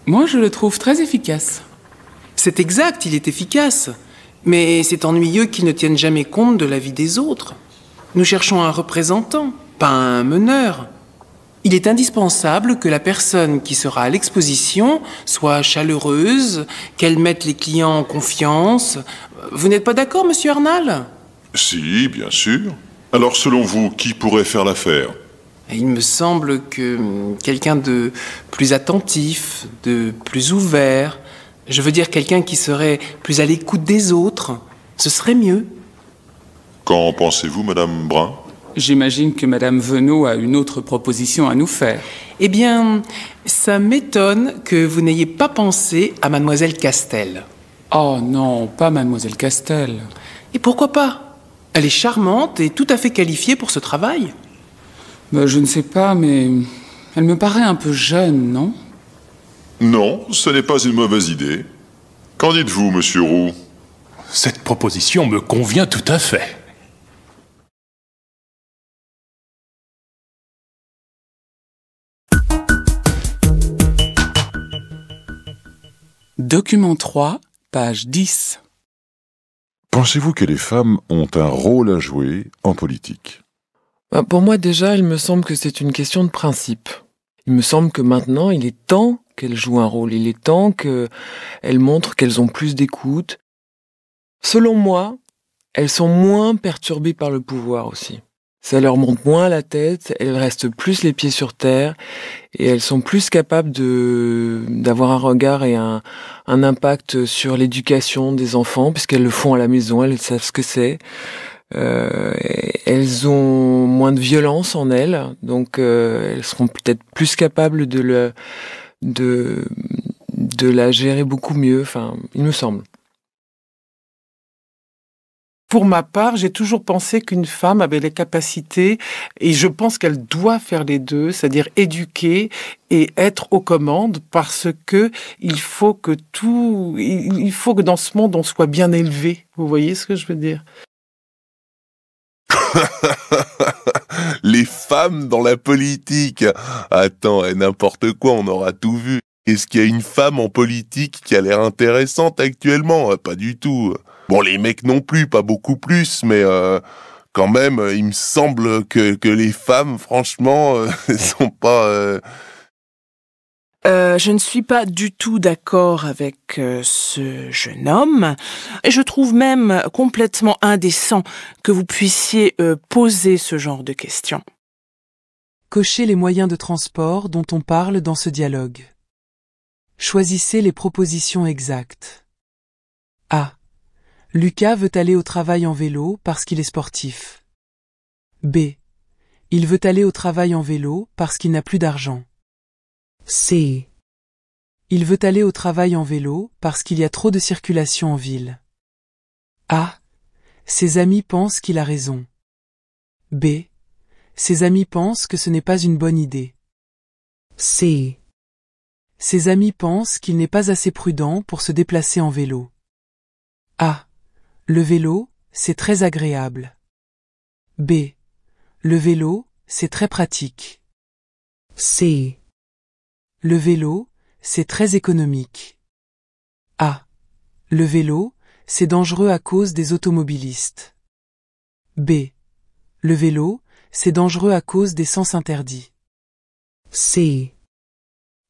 Moi, je le trouve très efficace. C'est exact, il est efficace. Mais c'est ennuyeux qu'il ne tienne jamais compte de la vie des autres. Nous cherchons un représentant, pas un meneur. Il est indispensable que la personne qui sera à l'exposition soit chaleureuse, qu'elle mette les clients en confiance. Vous n'êtes pas d'accord, monsieur Arnal? Si, bien sûr. Alors, selon vous, qui pourrait faire l'affaire? Il me semble que quelqu'un de plus attentif, de plus ouvert, je veux dire quelqu'un qui serait plus à l'écoute des autres, ce serait mieux. Qu'en pensez-vous, Madame Brun? J'imagine que Madame Venot a une autre proposition à nous faire. Eh bien, ça m'étonne que vous n'ayez pas pensé à Mademoiselle Castel. Oh non, pas Mademoiselle Castel. Et pourquoi pas? Elle est charmante et tout à fait qualifiée pour ce travail. Je ne sais pas, mais elle me paraît un peu jeune, non? Non, ce n'est pas une mauvaise idée. Qu'en dites-vous, Monsieur Roux? Cette proposition me convient tout à fait. Document 3, page 10. Pensez-vous que les femmes ont un rôle à jouer en politique? Pour moi, déjà, il me semble que c'est une question de principe. Il me semble que maintenant, il est temps qu'elles jouent un rôle. Il est temps qu'elles montrent qu'elles ont plus d'écoute. Selon moi, elles sont moins perturbées par le pouvoir aussi. Ça leur monte moins à la tête, elles restent plus les pieds sur terre et elles sont plus capables d'avoir un regard et un impact sur l'éducation des enfants puisqu'elles le font à la maison, elles savent ce que c'est. Elles ont moins de violence en elles, donc elles seront peut-être plus capables de la gérer beaucoup mieux, enfin, il me semble. Pour ma part, j'ai toujours pensé qu'une femme avait les capacités, et je pense qu'elle doit faire les deux, c'est-à-dire éduquer et être aux commandes, parce que il faut que dans ce monde on soit bien élevé. Vous voyez ce que je veux dire? Les femmes dans la politique. Attends, n'importe quoi, on aura tout vu. Est-ce qu'il y a une femme en politique qui a l'air intéressante actuellement? Pas du tout. Bon, les mecs non plus, pas beaucoup plus, mais quand même, il me semble que les femmes, franchement, sont pas... Je ne suis pas du tout d'accord avec ce jeune homme, et je trouve même complètement indécent que vous puissiez poser ce genre de questions. Cochez les moyens de transport dont on parle dans ce dialogue. Choisissez les propositions exactes. A. Lucas veut aller au travail en vélo parce qu'il est sportif. B. Il veut aller au travail en vélo parce qu'il n'a plus d'argent. C. Il veut aller au travail en vélo parce qu'il y a trop de circulation en ville. A. Ses amis pensent qu'il a raison. B. Ses amis pensent que ce n'est pas une bonne idée. C. Ses amis pensent qu'il n'est pas assez prudent pour se déplacer en vélo. A. Le vélo, c'est très agréable. B. Le vélo, c'est très pratique. C. Le vélo, c'est très économique. A. Le vélo, c'est dangereux à cause des automobilistes. B. Le vélo, c'est dangereux à cause des sens interdits. C.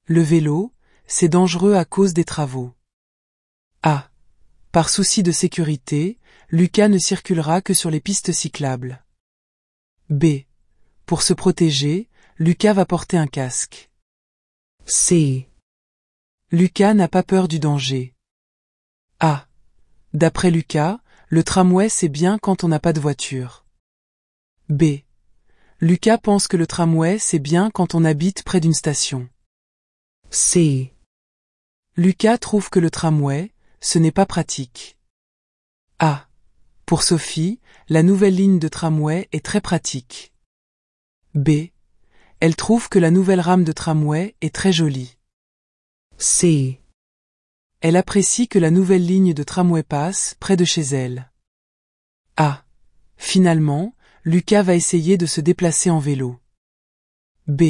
Le vélo, c'est dangereux à cause des travaux. A. Par souci de sécurité, Lucas ne circulera que sur les pistes cyclables. B. Pour se protéger, Lucas va porter un casque. C. Lucas n'a pas peur du danger. A. D'après Lucas, le tramway c'est bien quand on n'a pas de voiture. B. Lucas pense que le tramway c'est bien quand on habite près d'une station. C. Lucas trouve que le tramway, ce n'est pas pratique. A. Pour Sophie, la nouvelle ligne de tramway est très pratique. B. Elle trouve que la nouvelle rame de tramway est très jolie. C. Elle apprécie que la nouvelle ligne de tramway passe près de chez elle. A. Finalement, Lucas va essayer de se déplacer en vélo. B.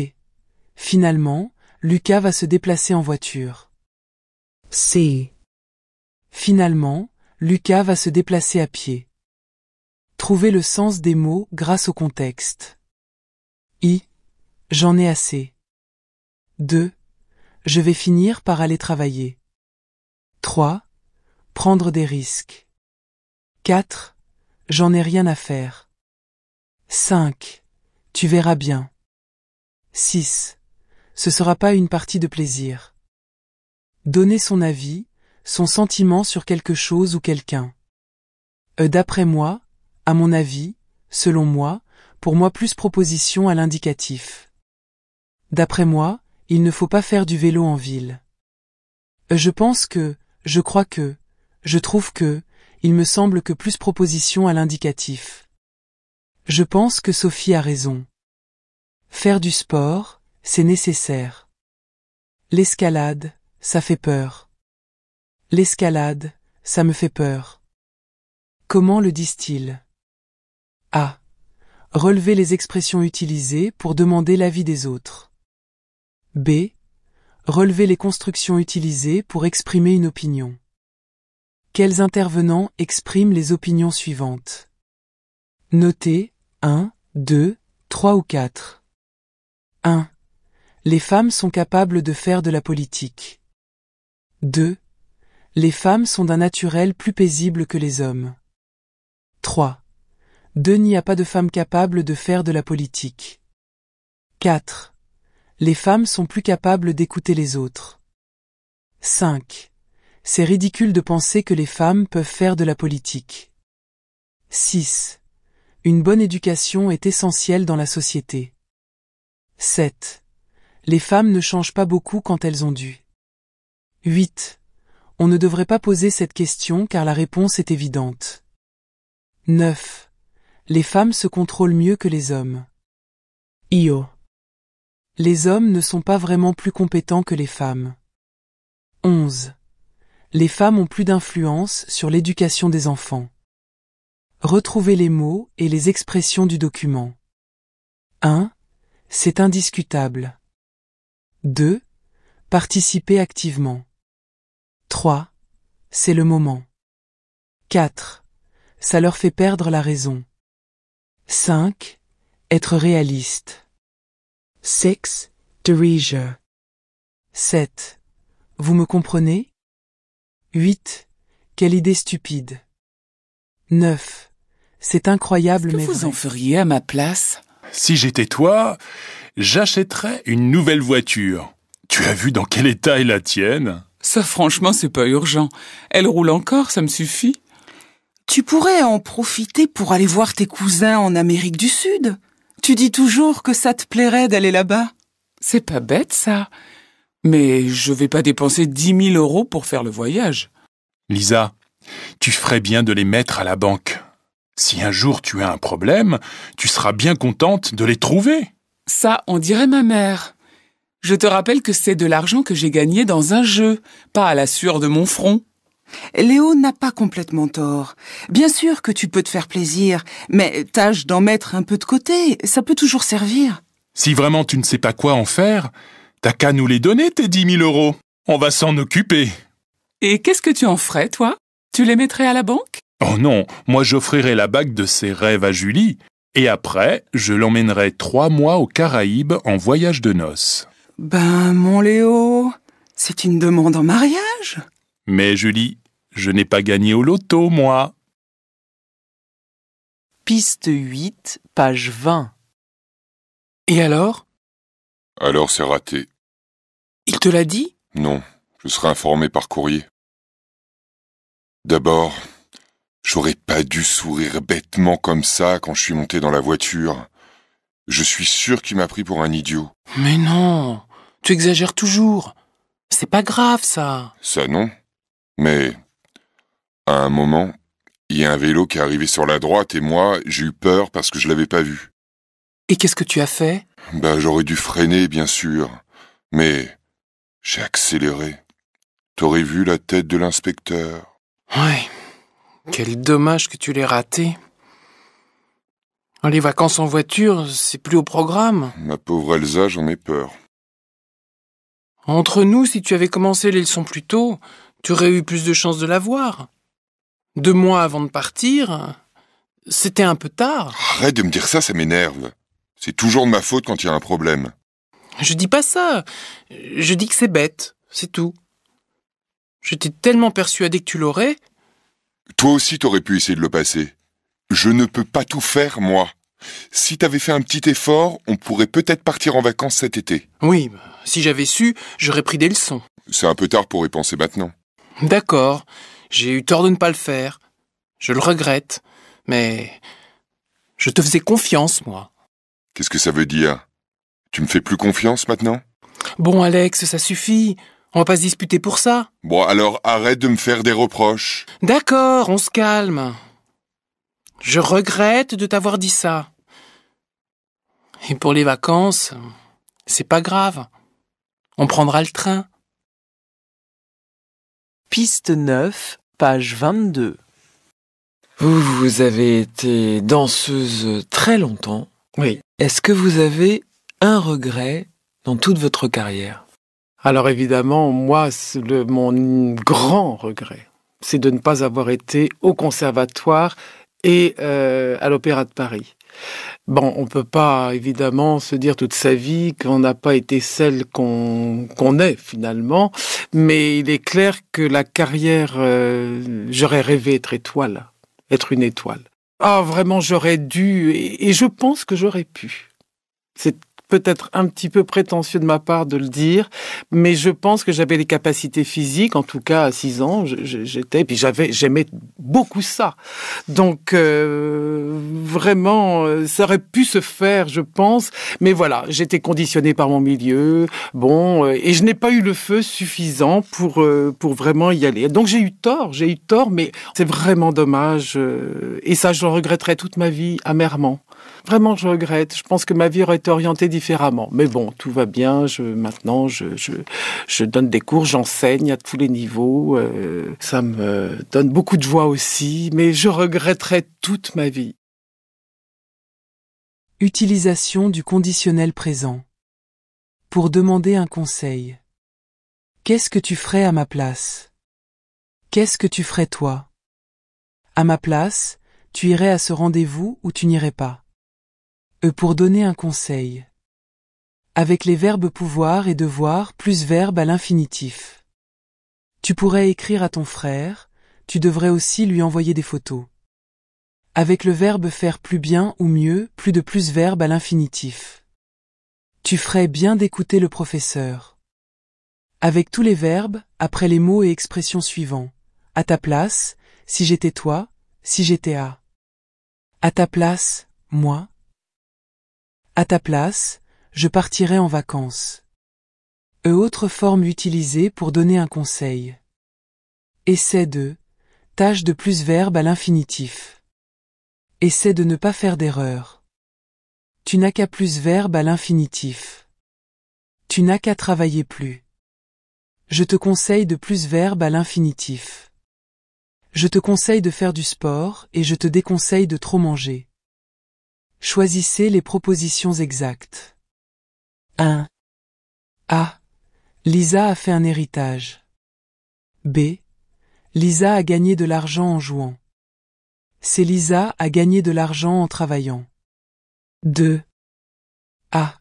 Finalement, Lucas va se déplacer en voiture. C. Finalement, Lucas va se déplacer à pied. Trouvez le sens des mots grâce au contexte. I. J'en ai assez. 2. Je vais finir par aller travailler. 3. Prendre des risques. 4. J'en ai rien à faire. 5. Tu verras bien. 6. Ce sera pas une partie de plaisir. Donner son avis, son sentiment sur quelque chose ou quelqu'un. D'après moi, à mon avis, selon moi, pour moi plus proposition à l'indicatif. D'après moi, il ne faut pas faire du vélo en ville. Je pense que, je crois que, je trouve que, il me semble que plus proposition à l'indicatif. Je pense que Sophie a raison. Faire du sport, c'est nécessaire. L'escalade, ça fait peur. L'escalade, ça me fait peur. Comment le disent-ils? A. Relever les expressions utilisées pour demander l'avis des autres. B. Relever les constructions utilisées pour exprimer une opinion. Quels intervenants expriment les opinions suivantes? Notez 1, 2, 3 ou 4. 1. Les femmes sont capables de faire de la politique. 2. Les femmes sont d'un naturel plus paisible que les hommes. 3. Denis a pas de femme capable de faire de la politique. 4. Les femmes sont plus capables d'écouter les autres. 5. C'est ridicule de penser que les femmes peuvent faire de la politique. 6. Une bonne éducation est essentielle dans la société. 7. Les femmes ne changent pas beaucoup quand elles ont dû. 8. On ne devrait pas poser cette question car la réponse est évidente. 9. Les femmes se contrôlent mieux que les hommes. Io. Les hommes ne sont pas vraiment plus compétents que les femmes. 11. Les femmes ont plus d'influence sur l'éducation des enfants. Retrouvez les mots et les expressions du document. 1. C'est indiscutable. 2. Participez activement. 3. C'est le moment. 4. Ça leur fait perdre la raison. 5. Être réaliste. 6. Derision. 7. Vous me comprenez? 8. Quelle idée stupide. 9. C'est incroyable mais Qu'est-ce que vous vrai. en feriez à ma place? Si j'étais toi, j'achèterais une nouvelle voiture. Tu as vu dans quel état est la tienne? Ça, franchement, c'est pas urgent. Elle roule encore, ça me suffit. Tu pourrais en profiter pour aller voir tes cousins en Amérique du Sud. Tu dis toujours que ça te plairait d'aller là-bas. C'est pas bête, ça. Mais je vais pas dépenser 10 000 euros pour faire le voyage. Lisa, tu ferais bien de les mettre à la banque. Si un jour tu as un problème, tu seras bien contente de les trouver. Ça, on dirait ma mère. Je te rappelle que c'est de l'argent que j'ai gagné dans un jeu, pas à la sueur de mon front. Léo n'a pas complètement tort. Bien sûr que tu peux te faire plaisir, mais tâche d'en mettre un peu de côté, ça peut toujours servir. Si vraiment tu ne sais pas quoi en faire, t'as qu'à nous les donner, tes 10 000 euros. On va s'en occuper. Et qu'est-ce que tu en ferais, toi? Tu les mettrais à la banque? Oh non, moi j'offrirai la bague de ses rêves à Julie, et après, je l'emmènerai 3 mois aux Caraïbes en voyage de noces. Ben, mon Léo, c'est une demande en mariage? Mais Julie, je n'ai pas gagné au loto, moi. Piste 8, page 20. Et alors? Alors c'est raté. Il te l'a dit? Non, je serai informé par courrier. D'abord, j'aurais pas dû sourire bêtement comme ça quand je suis monté dans la voiture. Je suis sûr qu'il m'a pris pour un idiot. Mais non, tu exagères toujours. C'est pas grave, ça. Ça non. Mais, à un moment, il y a un vélo qui est arrivé sur la droite et moi, j'ai eu peur parce que je l'avais pas vu. Et qu'est-ce que tu as fait? Bah, j'aurais dû freiner, bien sûr. Mais, j'ai accéléré. T'aurais vu la tête de l'inspecteur. Ouais. Quel dommage que tu l'aies raté. Les vacances en voiture, c'est plus au programme. Ma pauvre Elsa, j'en ai peur. Entre nous, si tu avais commencé les leçons plus tôt, tu aurais eu plus de chances de l'avoir. 2 mois avant de partir, c'était un peu tard. Arrête de me dire ça, ça m'énerve. C'est toujours de ma faute quand il y a un problème. Je dis pas ça. Je dis que c'est bête, c'est tout. J'étais tellement persuadé que tu l'aurais. Toi aussi, t'aurais pu essayer de le passer. Je ne peux pas tout faire, moi. Si t'avais fait un petit effort, on pourrait peut-être partir en vacances cet été. Oui, si j'avais su, j'aurais pris des leçons. C'est un peu tard pour y penser maintenant. D'accord, j'ai eu tort de ne pas le faire. Je le regrette, mais je te faisais confiance, moi. Qu'est-ce que ça veut dire? Tu me fais plus confiance maintenant? Bon, Alex, ça suffit. On va pas se disputer pour ça. Bon, alors arrête de me faire des reproches. D'accord, on se calme. Je regrette de t'avoir dit ça. Et pour les vacances, c'est pas grave. On prendra le train. Piste 9, page 22. Vous avez été danseuse très longtemps. Oui. Est-ce que vous avez un regret dans toute votre carrière? Alors évidemment, moi, mon grand regret, c'est de ne pas avoir été au conservatoire et à l'Opéra de Paris. Bon, on peut pas évidemment se dire toute sa vie qu'on n'a pas été celle qu'on est finalement, mais il est clair que la carrière, j'aurais rêvé être une étoile. Ah, vraiment, j'aurais dû, et je pense que j'aurais pu. C'est peut-être un petit peu prétentieux de ma part de le dire, mais je pense que j'avais les capacités physiques, en tout cas à 6 ans, puis j'aimais beaucoup ça. Donc, vraiment, ça aurait pu se faire, je pense, mais voilà, j'étais conditionnée par mon milieu, et je n'ai pas eu le feu suffisant pour vraiment y aller. Donc j'ai eu tort, mais c'est vraiment dommage, et ça, je le regretterai toute ma vie, amèrement. Vraiment, je regrette. Je pense que ma vie aurait été orientée différemment. Mais bon, tout va bien. Maintenant, je donne des cours, j'enseigne à tous les niveaux. Ça me donne beaucoup de joie aussi. Mais je regretterai toute ma vie. Utilisation du conditionnel présent. Pour demander un conseil. Qu'est-ce que tu ferais à ma place? Qu'est-ce que tu ferais toi? À ma place, tu irais à ce rendez-vous ou tu n'irais pas? Pour donner un conseil. Avec les verbes pouvoir et devoir plus verbe à l'infinitif. Tu pourrais écrire à ton frère, tu devrais aussi lui envoyer des photos. Avec le verbe faire plus bien ou mieux, plus de plus verbe à l'infinitif. Tu ferais bien d'écouter le professeur. Avec tous les verbes, après les mots et expressions suivants. À ta place, si j'étais toi, si j'étais à. À ta place, moi. À ta place, je partirais en vacances. Autre forme utilisée pour donner un conseil. Essaie de, tâche de plus verbe à l'infinitif. Essaie de ne pas faire d'erreur. Tu n'as qu'à plus verbe à l'infinitif. Tu n'as qu'à travailler plus. Je te conseille de plus verbe à l'infinitif. Je te conseille de faire du sport et je te déconseille de trop manger. Choisissez les propositions exactes. 1. A. Lisa a fait un héritage. B. Lisa a gagné de l'argent en jouant. C. Lisa a gagné de l'argent en travaillant. 2. A.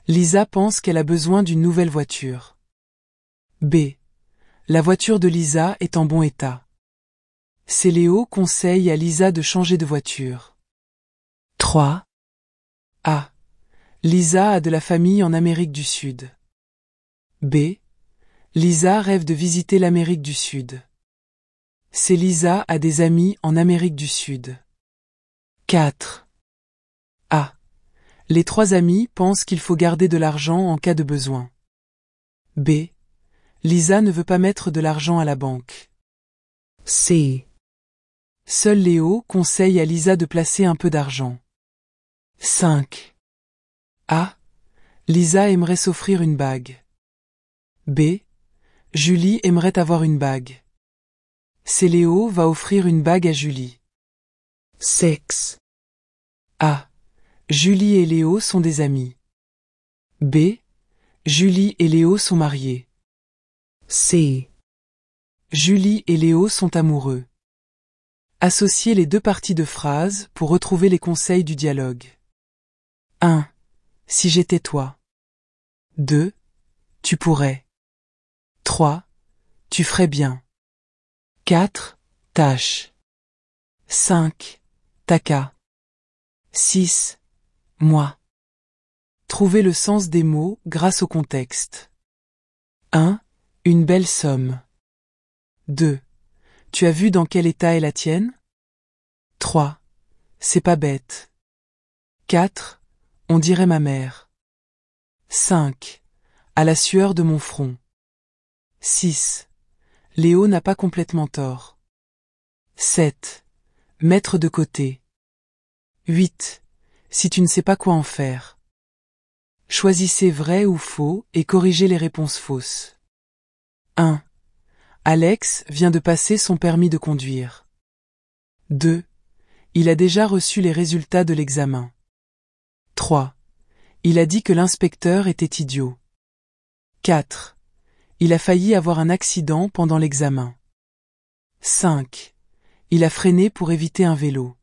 Lisa pense qu'elle a besoin d'une nouvelle voiture. B. La voiture de Lisa est en bon état. C. Léo conseille à Lisa de changer de voiture. 3. A. Lisa a de la famille en Amérique du Sud. B. Lisa rêve de visiter l'Amérique du Sud. C. Lisa a des amis en Amérique du Sud. 4. A. Les 3 amis pensent qu'il faut garder de l'argent en cas de besoin. B. Lisa ne veut pas mettre de l'argent à la banque. C. Seul Léo conseille à Lisa de placer un peu d'argent. 5. A. Lisa aimerait s'offrir une bague. B. Julie aimerait avoir une bague. C. Léo va offrir une bague à Julie. 6. A. Julie et Léo sont des amis. B. Julie et Léo sont mariés. C. Julie et Léo sont amoureux. Associez les 2 parties de phrase pour retrouver les conseils du dialogue. 1. Si j'étais toi. 2. Tu pourrais. 3. Tu ferais bien. 4. Tâche. 5. T'as qu'à. 6. Moi. Trouvez le sens des mots grâce au contexte. 1. Une belle somme. 2. Tu as vu dans quel état est la tienne? 3. C'est pas bête. 4. On dirait ma mère. 5. À la sueur de mon front. 6. Léo n'a pas complètement tort. 7. Mettre de côté. 8. Si tu ne sais pas quoi en faire. Choisissez vrai ou faux et corrigez les réponses fausses. 1. Alex vient de passer son permis de conduire. 2. Il a déjà reçu les résultats de l'examen. 3. Il a dit que l'inspecteur était idiot. 4. Il a failli avoir un accident pendant l'examen. 5. Il a freiné pour éviter un vélo.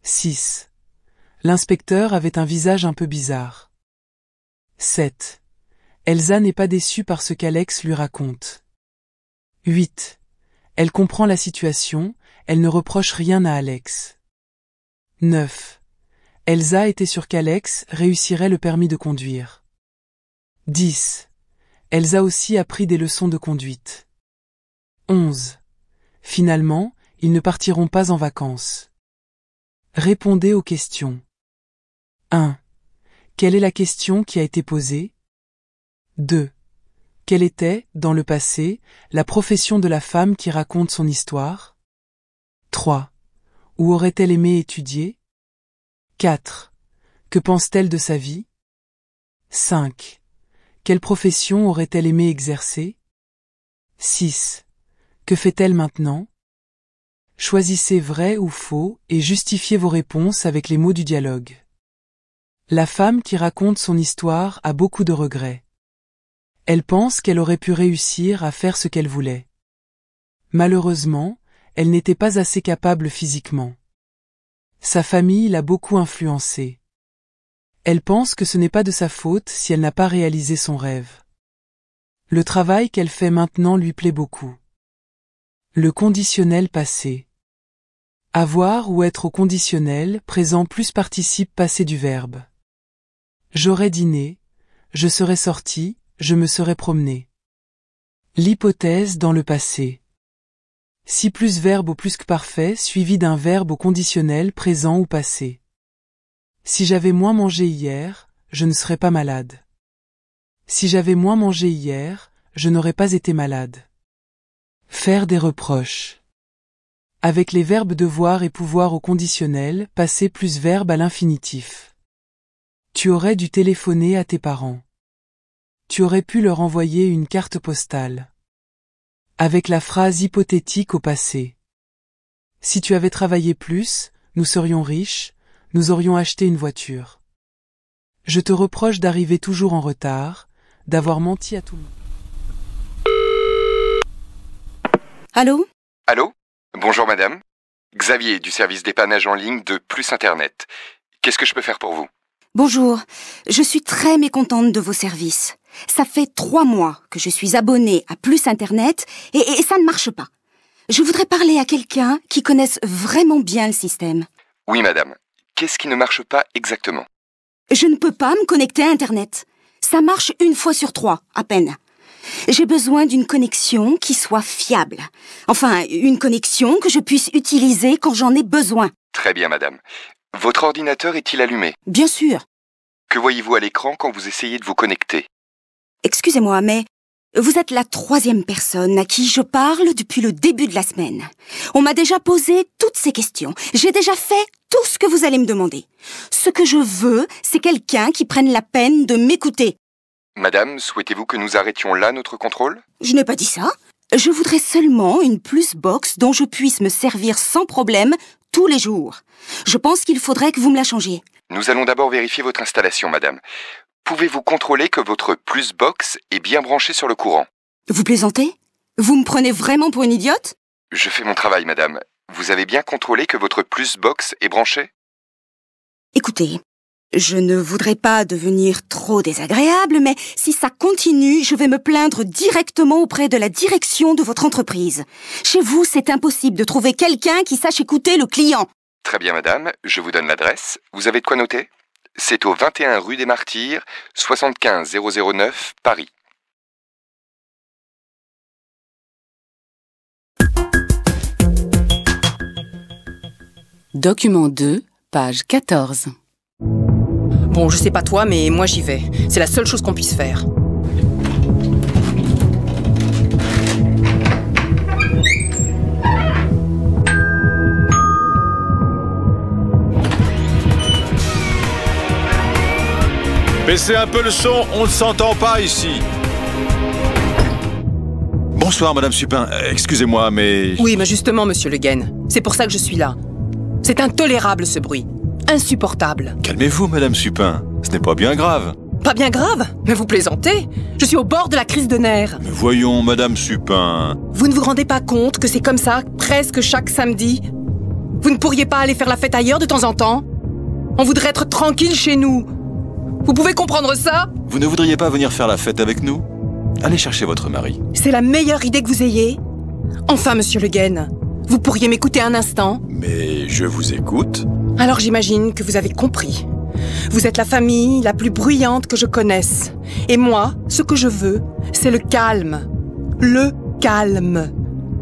6. L'inspecteur avait un visage un peu bizarre. 7. Elsa n'est pas déçue par ce qu'Alex lui raconte. 8. Elle comprend la situation, elle ne reproche rien à Alex. 9. Elsa était sûre qu'Alex réussirait le permis de conduire. 10. Elsa aussi a pris des leçons de conduite. 11. Finalement, ils ne partiront pas en vacances. Répondez aux questions. 1. Quelle est la question qui a été posée? 2. Quelle était, dans le passé, la profession de la femme qui raconte son histoire? 3. Où aurait-elle aimé étudier? 4. Que pense-t-elle de sa vie? 5. Quelle profession aurait-elle aimé exercer? 6. Que fait-elle maintenant? Choisissez vrai ou faux et justifiez vos réponses avec les mots du dialogue. La femme qui raconte son histoire a beaucoup de regrets. Elle pense qu'elle aurait pu réussir à faire ce qu'elle voulait. Malheureusement, elle n'était pas assez capable physiquement. Sa famille l'a beaucoup influencée. Elle pense que ce n'est pas de sa faute si elle n'a pas réalisé son rêve. Le travail qu'elle fait maintenant lui plaît beaucoup. Le conditionnel passé. Avoir ou être au conditionnel présent plus participe passé du verbe. J'aurais dîné, je serais sorti, je me serais promené. L'hypothèse dans le passé. Si plus verbe au plusque parfait suivi d'un verbe au conditionnel présent ou passé. Si j'avais moins mangé hier, je ne serais pas malade. Si j'avais moins mangé hier, je n'aurais pas été malade. Faire des reproches. Avec les verbes devoir et pouvoir au conditionnel, passé plus verbe à l'infinitif. Tu aurais dû téléphoner à tes parents. Tu aurais pu leur envoyer une carte postale. Avec la phrase hypothétique au passé. Si tu avais travaillé plus, nous serions riches, nous aurions acheté une voiture. Je te reproche d'arriver toujours en retard, d'avoir menti à tout le monde. Allô? Allô? Bonjour madame. Xavier du service dépannage en ligne de Plus Internet. Qu'est-ce que je peux faire pour vous? Bonjour, je suis très mécontente de vos services. Ça fait 3 mois que je suis abonnée à Plus Internet et ça ne marche pas. Je voudrais parler à quelqu'un qui connaisse vraiment bien le système. Oui madame. Qu'est-ce qui ne marche pas exactement? Je ne peux pas me connecter à Internet. Ça marche 1 fois sur 3, à peine. J'ai besoin d'une connexion qui soit fiable. Enfin, une connexion que je puisse utiliser quand j'en ai besoin. Très bien madame. Votre ordinateur est-il allumé? Bien sûr. Que voyez-vous à l'écran quand vous essayez de vous connecter? Excusez-moi, mais vous êtes la 3e personne à qui je parle depuis le début de la semaine. On m'a déjà posé toutes ces questions. J'ai déjà fait tout ce que vous allez me demander. Ce que je veux, c'est quelqu'un qui prenne la peine de m'écouter. Madame, souhaitez-vous que nous arrêtions là notre contrôle? Je n'ai pas dit ça. Je voudrais seulement une Plusbox dont je puisse me servir sans problème tous les jours. Je pense qu'il faudrait que vous me la changiez. Nous allons d'abord vérifier votre installation, madame. Pouvez-vous contrôler que votre Plusbox est bien branchée sur le courant? Vous plaisantez? Vous me prenez vraiment pour une idiote? Je fais mon travail, madame. Vous avez bien contrôlé que votre Plusbox est branchée? Écoutez, je ne voudrais pas devenir trop désagréable, mais si ça continue, je vais me plaindre directement auprès de la direction de votre entreprise. Chez vous, c'est impossible de trouver quelqu'un qui sache écouter le client. Très bien, madame. Je vous donne l'adresse. Vous avez de quoi noter? C'est au 21 rue des Martyrs, 75 009, Paris. Document 2, page 14. Bon, je sais pas toi, mais moi j'y vais. C'est la seule chose qu'on puisse faire. Baissez un peu le son, on ne s'entend pas ici. Bonsoir, Madame Supin. Excusez-moi, mais... Oui, mais justement, Monsieur Le Guen. C'est pour ça que je suis là. C'est intolérable, ce bruit. Insupportable. Calmez-vous, Madame Supin. Ce n'est pas bien grave. Pas bien grave? Mais vous plaisantez? Je suis au bord de la crise de nerfs. Mais voyons, Madame Supin... Vous ne vous rendez pas compte que c'est comme ça, presque chaque samedi? Vous ne pourriez pas aller faire la fête ailleurs de temps en temps? On voudrait être tranquille chez nous. Vous pouvez comprendre ça? Vous ne voudriez pas venir faire la fête avec nous? Allez chercher votre mari. C'est la meilleure idée que vous ayez? Enfin, Monsieur Le Guen, vous pourriez m'écouter un instant? Mais je vous écoute. Alors j'imagine que vous avez compris. Vous êtes la famille la plus bruyante que je connaisse. Et moi, ce que je veux, c'est le calme. Le calme.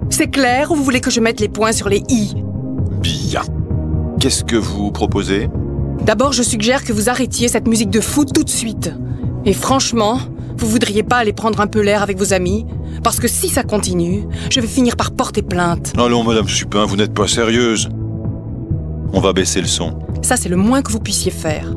C'est clair ou vous voulez que je mette les points sur les i? Bien. Qu'est-ce que vous proposez? D'abord, je suggère que vous arrêtiez cette musique de foot tout de suite. Et franchement, vous voudriez pas aller prendre un peu l'air avec vos amis? Parce que si ça continue, je vais finir par porter plainte. Allons, Madame Supin, vous n'êtes pas sérieuse. On va baisser le son. Ça, c'est le moins que vous puissiez faire.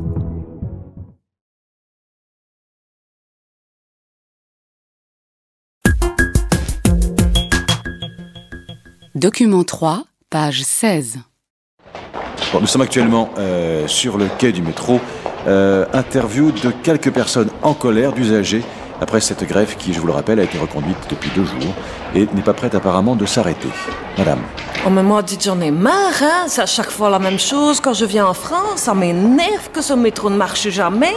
Document 3, page 16. Bon, nous sommes actuellement sur le quai du métro. Interview de quelques personnes en colère d'usagers après cette grève qui, je vous le rappelle, a été reconduite depuis 2 jours et n'est pas prête apparemment de s'arrêter. Madame. Oh mais moi, dites, j'en ai marre, hein. C'est à chaque fois la même chose quand je viens en France. Ça m'énerve que ce métro ne marche jamais.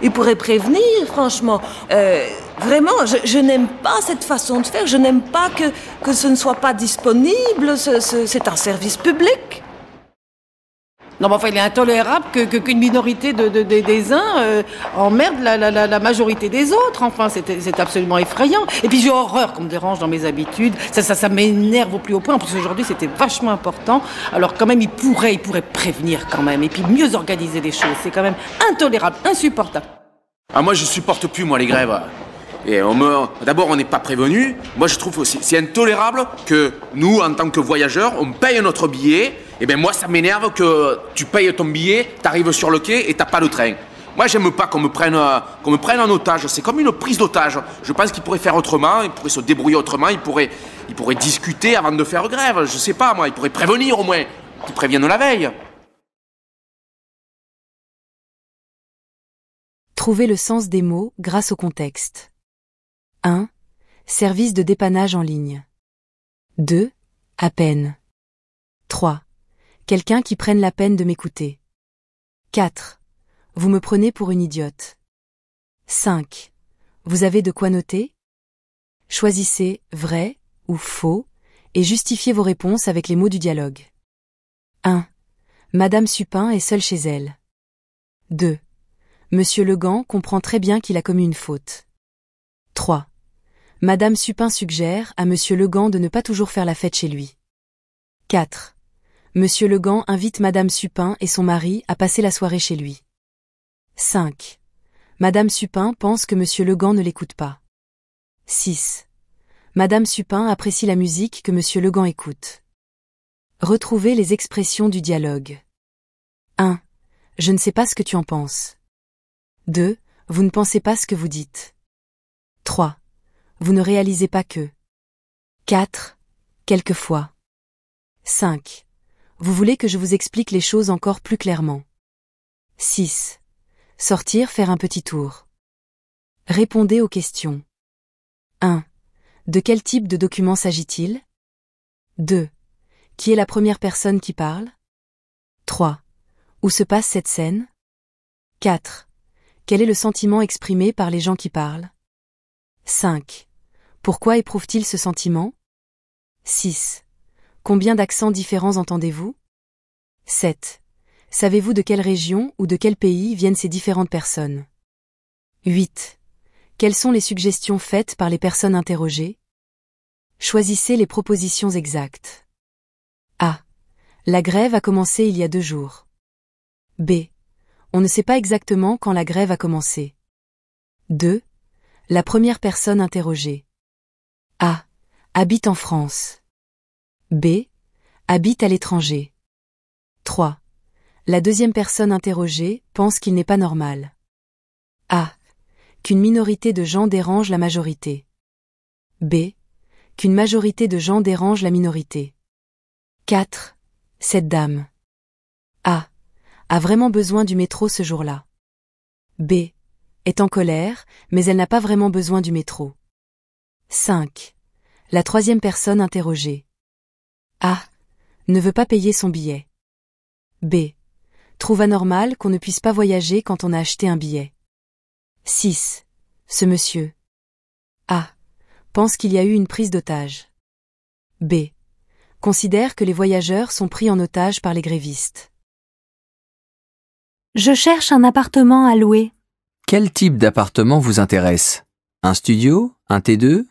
Il pourrait prévenir, franchement. Vraiment, je n'aime pas cette façon de faire. Je n'aime pas que ce ne soit pas disponible. C'est un service public. Non, mais enfin, il est intolérable qu'une minorité des uns emmerde la majorité des autres. Enfin, c'est absolument effrayant. Et puis j'ai horreur qu'on me dérange dans mes habitudes. Ça m'énerve au plus haut point. En plus, aujourd'hui, c'était vachement important. Alors, quand même, il pourrait prévenir quand même. Et puis mieux organiser les choses. C'est quand même intolérable, insupportable. Ah, moi, je supporte plus, moi, les grèves. Et d'abord, on n'est pas prévenu. Moi, je trouve aussi, c'est intolérable que nous, en tant que voyageurs, on paye notre billet. Et bien, moi, ça m'énerve que tu payes ton billet, t'arrives sur le quai et t'as pas de train. Moi, j'aime pas qu'on me prenne en otage. C'est comme une prise d'otage. Je pense qu'il pourrait faire autrement, il pourrait se débrouiller autrement, il pourrait discuter avant de faire grève. Je sais pas, moi, il pourrait prévenir au moins. Qu'il prévienne la veille. Trouvez le sens des mots grâce au contexte. 1. Service de dépannage en ligne. 2. À peine. 3. Quelqu'un qui prenne la peine de m'écouter. 4. Vous me prenez pour une idiote. 5. Vous avez de quoi noter? Choisissez vrai ou faux et justifiez vos réponses avec les mots du dialogue. 1. Madame Supin est seule chez elle. 2. Monsieur Legand comprend très bien qu'il a commis une faute. 3. Madame Supin suggère à Monsieur Legand de ne pas toujours faire la fête chez lui. 4. Monsieur Legand invite Madame Supin et son mari à passer la soirée chez lui. 5. Madame Supin pense que Monsieur Legand ne l'écoute pas. 6. Madame Supin apprécie la musique que Monsieur Legand écoute. Retrouvez les expressions du dialogue. 1. Je ne sais pas ce que tu en penses. 2. Vous ne pensez pas ce que vous dites. 3. Vous ne réalisez pas que. 4. Quelquefois. 5. Vous voulez que je vous explique les choses encore plus clairement. 6. Sortir faire un petit tour. Répondez aux questions. 1. De quel type de document s'agit-il? 2. Qui est la première personne qui parle? 3. Où se passe cette scène? 4. Quel est le sentiment exprimé par les gens qui parlent? 5. Pourquoi éprouvent-ils ce sentiment? 6. Combien d'accents différents entendez-vous? 7. Savez-vous de quelle région ou de quel pays viennent ces différentes personnes? 8. Quelles sont les suggestions faites par les personnes interrogées? Choisissez les propositions exactes. A. La grève a commencé il y a 2 jours. B. On ne sait pas exactement quand la grève a commencé. 2. La première personne interrogée. A. Habite en France. B. Habite à l'étranger. 3. La deuxième personne interrogée pense qu'il n'est pas normal. A. Qu'une minorité de gens dérange la majorité. B. Qu'une majorité de gens dérange la minorité. 4. Cette dame. A. A vraiment besoin du métro ce jour-là. B. Est en colère, mais elle n'a pas vraiment besoin du métro. 5. La troisième personne interrogée. A. Ne veut pas payer son billet. B. Trouve anormal qu'on ne puisse pas voyager quand on a acheté un billet. 6. Ce monsieur. A. Pense qu'il y a eu une prise d'otage. B. Considère que les voyageurs sont pris en otage par les grévistes. Je cherche un appartement à louer. Quel type d'appartement vous intéresse? Un studio? Un T2?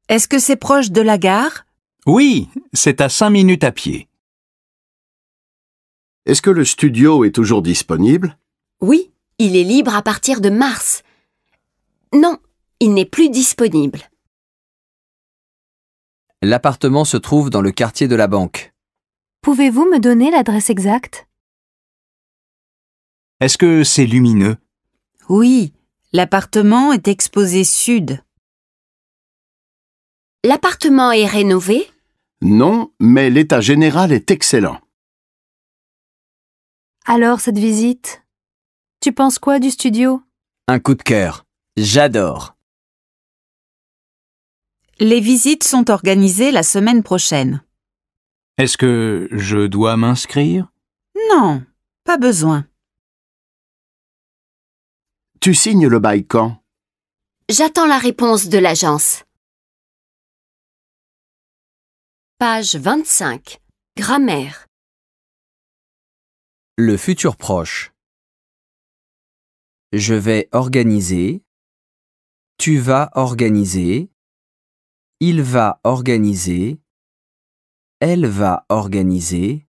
Est-ce que c'est proche de la gare? Oui, c'est à 5 minutes à pied. Est-ce que le studio est toujours disponible? Oui, il est libre à partir de mars. Non, il n'est plus disponible. L'appartement se trouve dans le quartier de la banque. Pouvez-vous me donner l'adresse exacte? Est-ce que c'est lumineux? Oui, l'appartement est exposé sud. L'appartement est rénové? Non, mais l'état général est excellent. Alors, cette visite? Tu penses quoi du studio? Un coup de cœur. J'adore. Les visites sont organisées la semaine prochaine. Est-ce que je dois m'inscrire? Non, pas besoin. Tu signes le bail quand? J'attends la réponse de l'agence. Page 25. Grammaire. Le futur proche. Je vais organiser. Tu vas organiser. Il va organiser. Elle va organiser.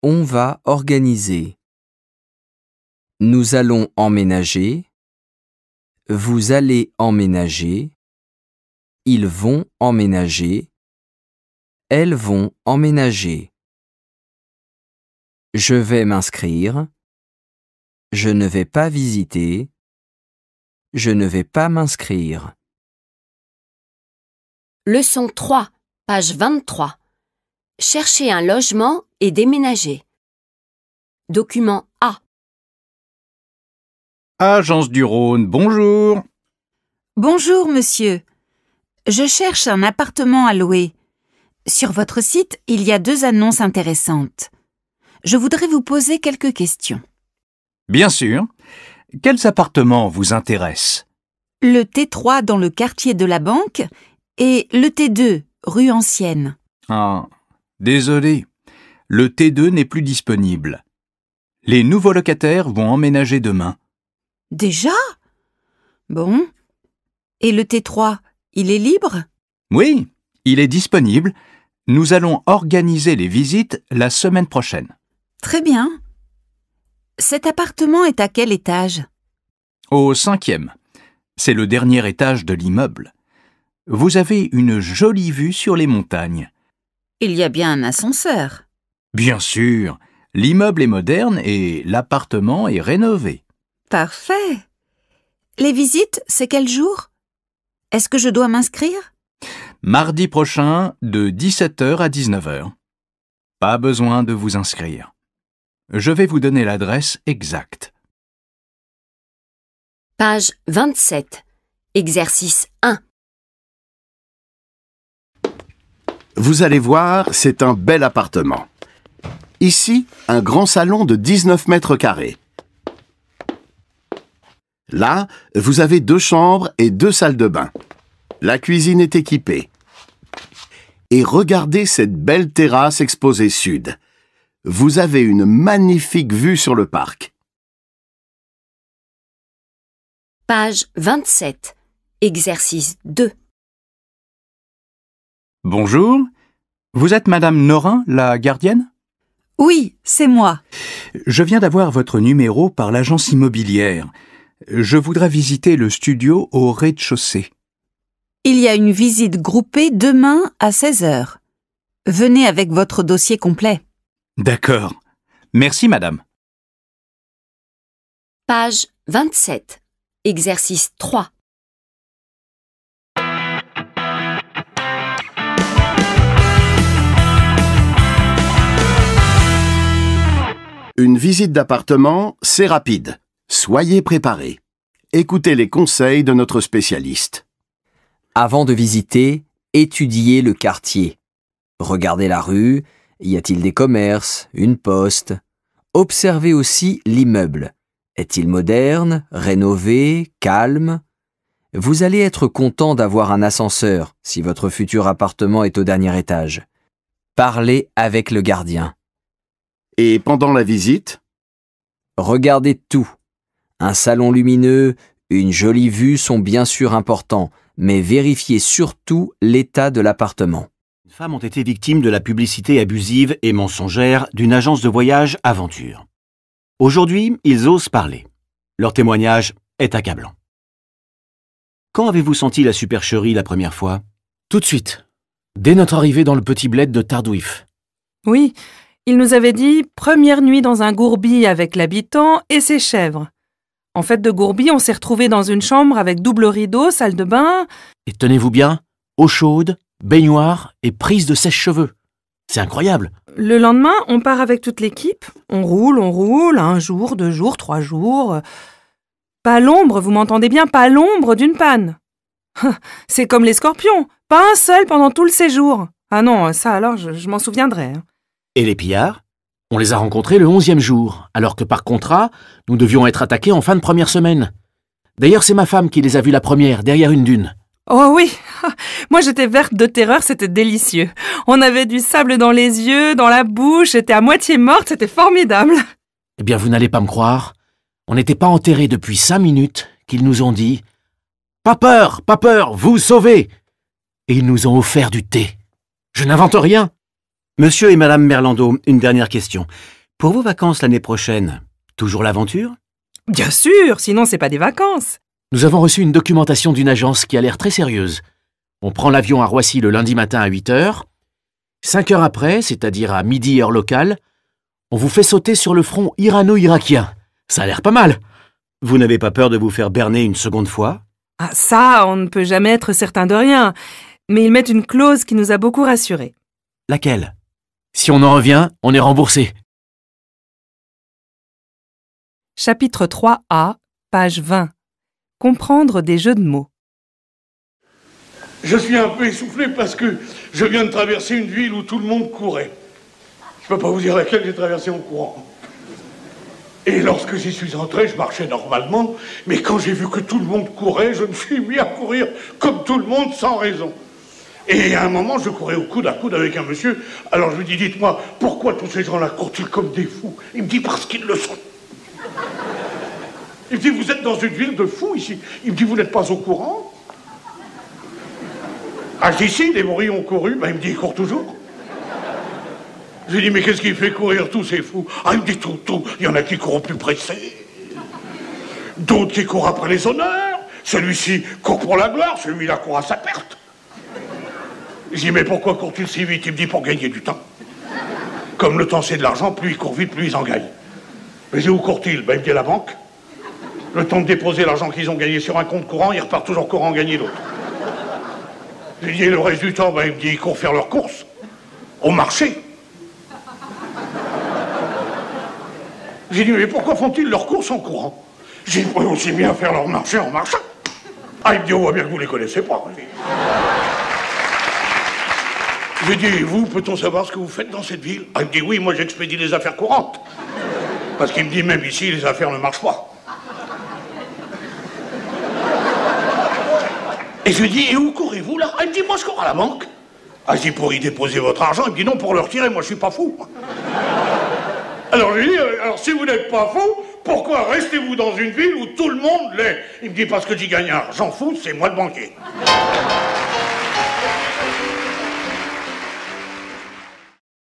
On va organiser. Nous allons emménager. Vous allez emménager. Ils vont emménager. Elles vont emménager. Je vais m'inscrire. Je ne vais pas visiter. Je ne vais pas m'inscrire. Leçon 3, page 23. Chercher un logement et déménager. Document A. Agence du Rhône, bonjour. Bonjour, monsieur. Je cherche un appartement à louer. Sur votre site, il y a 2 annonces intéressantes. Je voudrais vous poser quelques questions. Bien sûr. Quels appartements vous intéressent? Le T3 dans le quartier de la banque et le T2, rue Ancienne. Ah, désolé. Le T2 n'est plus disponible. Les nouveaux locataires vont emménager demain. Déjà? Bon. Et le T3, il est libre? Oui, il est disponible. Nous allons organiser les visites la semaine prochaine. Très bien. Cet appartement est à quel étage? Au 5e. C'est le dernier étage de l'immeuble. Vous avez une jolie vue sur les montagnes. Il y a bien un ascenseur. Bien sûr. L'immeuble est moderne et l'appartement est rénové. Parfait. Les visites, c'est quel jour? Est-ce que je dois m'inscrire? Mardi prochain, de 17h à 19h. Pas besoin de vous inscrire. Je vais vous donner l'adresse exacte. Page 27. Exercice 1. Vous allez voir, c'est un bel appartement. Ici, un grand salon de 19 mètres carrés. Là, vous avez 2 chambres et 2 salles de bain. La cuisine est équipée. Et regardez cette belle terrasse exposée sud. Vous avez une magnifique vue sur le parc. Page 27. Exercice 2. Bonjour. Vous êtes Madame Norin, la gardienne? Oui, c'est moi. Je viens d'avoir votre numéro par l'agence immobilière. Je voudrais visiter le studio au rez-de-chaussée. Il y a une visite groupée demain à 16h. Venez avec votre dossier complet. D'accord. Merci, madame. Page 27. Exercice 3. Une visite d'appartement, c'est rapide. Soyez préparés. Écoutez les conseils de notre spécialiste. Avant de visiter, étudiez le quartier. Regardez la rue, y a-t-il des commerces, une poste? Observez aussi l'immeuble. Est-il moderne, rénové, calme? Vous allez être content d'avoir un ascenseur si votre futur appartement est au dernier étage. Parlez avec le gardien. Et pendant la visite? Regardez tout. Un salon lumineux, une jolie vue sont bien sûr importants, mais vérifiez surtout l'état de l'appartement. Les femmes ont été victimes de la publicité abusive et mensongère d'une agence de voyage Aventure. Aujourd'hui, ils osent parler. Leur témoignage est accablant. Quand avez-vous senti la supercherie la première fois? Tout de suite. Dès notre arrivée dans le petit bled de Tardouif. Oui, il nous avait dit « première nuit dans un gourbi avec l'habitant et ses chèvres ». En fait, de gourbi, on s'est retrouvés dans une chambre avec double rideau, salle de bain... Et tenez-vous bien, eau chaude, baignoire et prise de sèche-cheveux. C'est incroyable. Le lendemain, on part avec toute l'équipe. On roule, 1 jour, 2 jours, 3 jours... Pas l'ombre, vous m'entendez bien, pas l'ombre d'une panne. C'est comme les scorpions, pas un seul pendant tout le séjour. Ah non, ça alors, je m'en souviendrai. Et les pillards? On les a rencontrés le 11e jour, alors que par contrat, nous devions être attaqués en fin de première semaine. D'ailleurs, c'est ma femme qui les a vus la première, derrière une dune. Oh oui, moi j'étais verte de terreur, c'était délicieux. On avait du sable dans les yeux, dans la bouche, j'étais à moitié morte, c'était formidable. Eh bien, vous n'allez pas me croire. On n'était pas enterrés depuis 5 minutes qu'ils nous ont dit « Pas peur, vous sauvez !» Et ils nous ont offert du thé. Je n'invente rien. Monsieur et Madame Merlando, une dernière question. Pour vos vacances l'année prochaine, toujours l'aventure? Bien sûr, sinon c'est pas des vacances. Nous avons reçu une documentation d'une agence qui a l'air très sérieuse. On prend l'avion à Roissy le lundi matin à 8h. 5 heures après, c'est-à-dire à midi heure locale, on vous fait sauter sur le front irano-irakien. Ça a l'air pas mal. Vous n'avez pas peur de vous faire berner une seconde fois? Ah, ça, on ne peut jamais être certain de rien. Mais ils mettent une clause qui nous a beaucoup rassurés. Laquelle? Si on en revient, on est remboursé. Chapitre 3a, page 20. Comprendre des jeux de mots. Je suis un peu essoufflé parce que je viens de traverser une ville où tout le monde courait. Je peux pas vous dire laquelle j'ai traversé en courant. Et lorsque j'y suis entré, je marchais normalement, mais quand j'ai vu que tout le monde courait, je me suis mis à courir comme tout le monde, sans raison. Et à un moment, je courais au coude à coude avec un monsieur. Alors je lui dis, dites-moi, pourquoi tous ces gens-là courent-ils comme des fous? Il me dit, parce qu'ils le sont. Il me dit, vous êtes dans une ville de fous ici. Il me dit, vous n'êtes pas au courant? Ah, je dis, si, les morilles ont couru. Ben, il me dit, ils courent toujours. Je lui dis, mais qu'est-ce qui fait courir tous ces fous? Ah, il me dit, tout. Il y en a qui courent plus pressés. D'autres qui courent après les honneurs. Celui-ci court pour la gloire, celui-là court à sa perte. Je dis, mais pourquoi court-il si vite? Il me dit, pour gagner du temps. Comme le temps c'est de l'argent, plus ils courent vite, plus ils en gagnent. Mais je dis, où courent-ils? Ben, il me dit, à la banque. Le temps de déposer l'argent qu'ils ont gagné sur un compte courant, ils repartent toujours courant gagner l'autre. Je lui dis, le reste du temps, ben, il me dit, ils courent faire leurs courses. Au marché. J'ai dit, mais pourquoi font-ils leurs courses en courant? J'ai dit, ils pourraient aussi bien faire leur marché en marchant. Ah, il me dit, on voit bien que vous les connaissez pas. J'ai dit, vous, peut-on savoir ce que vous faites dans cette ville? Ah, il me dit, oui, moi j'expédie les affaires courantes. Parce qu'il me dit, même ici, les affaires ne marchent pas. Et je lui dis, et où courez-vous là? Ah, il me dit, moi je cours à la banque. Ah, je dis, pour y déposer votre argent? Il me dit, non, pour le retirer, moi je suis pas fou. Alors je lui dis, alors si vous n'êtes pas fou, pourquoi restez-vous dans une ville où tout le monde l'est? Il me dit, parce que j'y gagne un argent fou, c'est moi le banquier.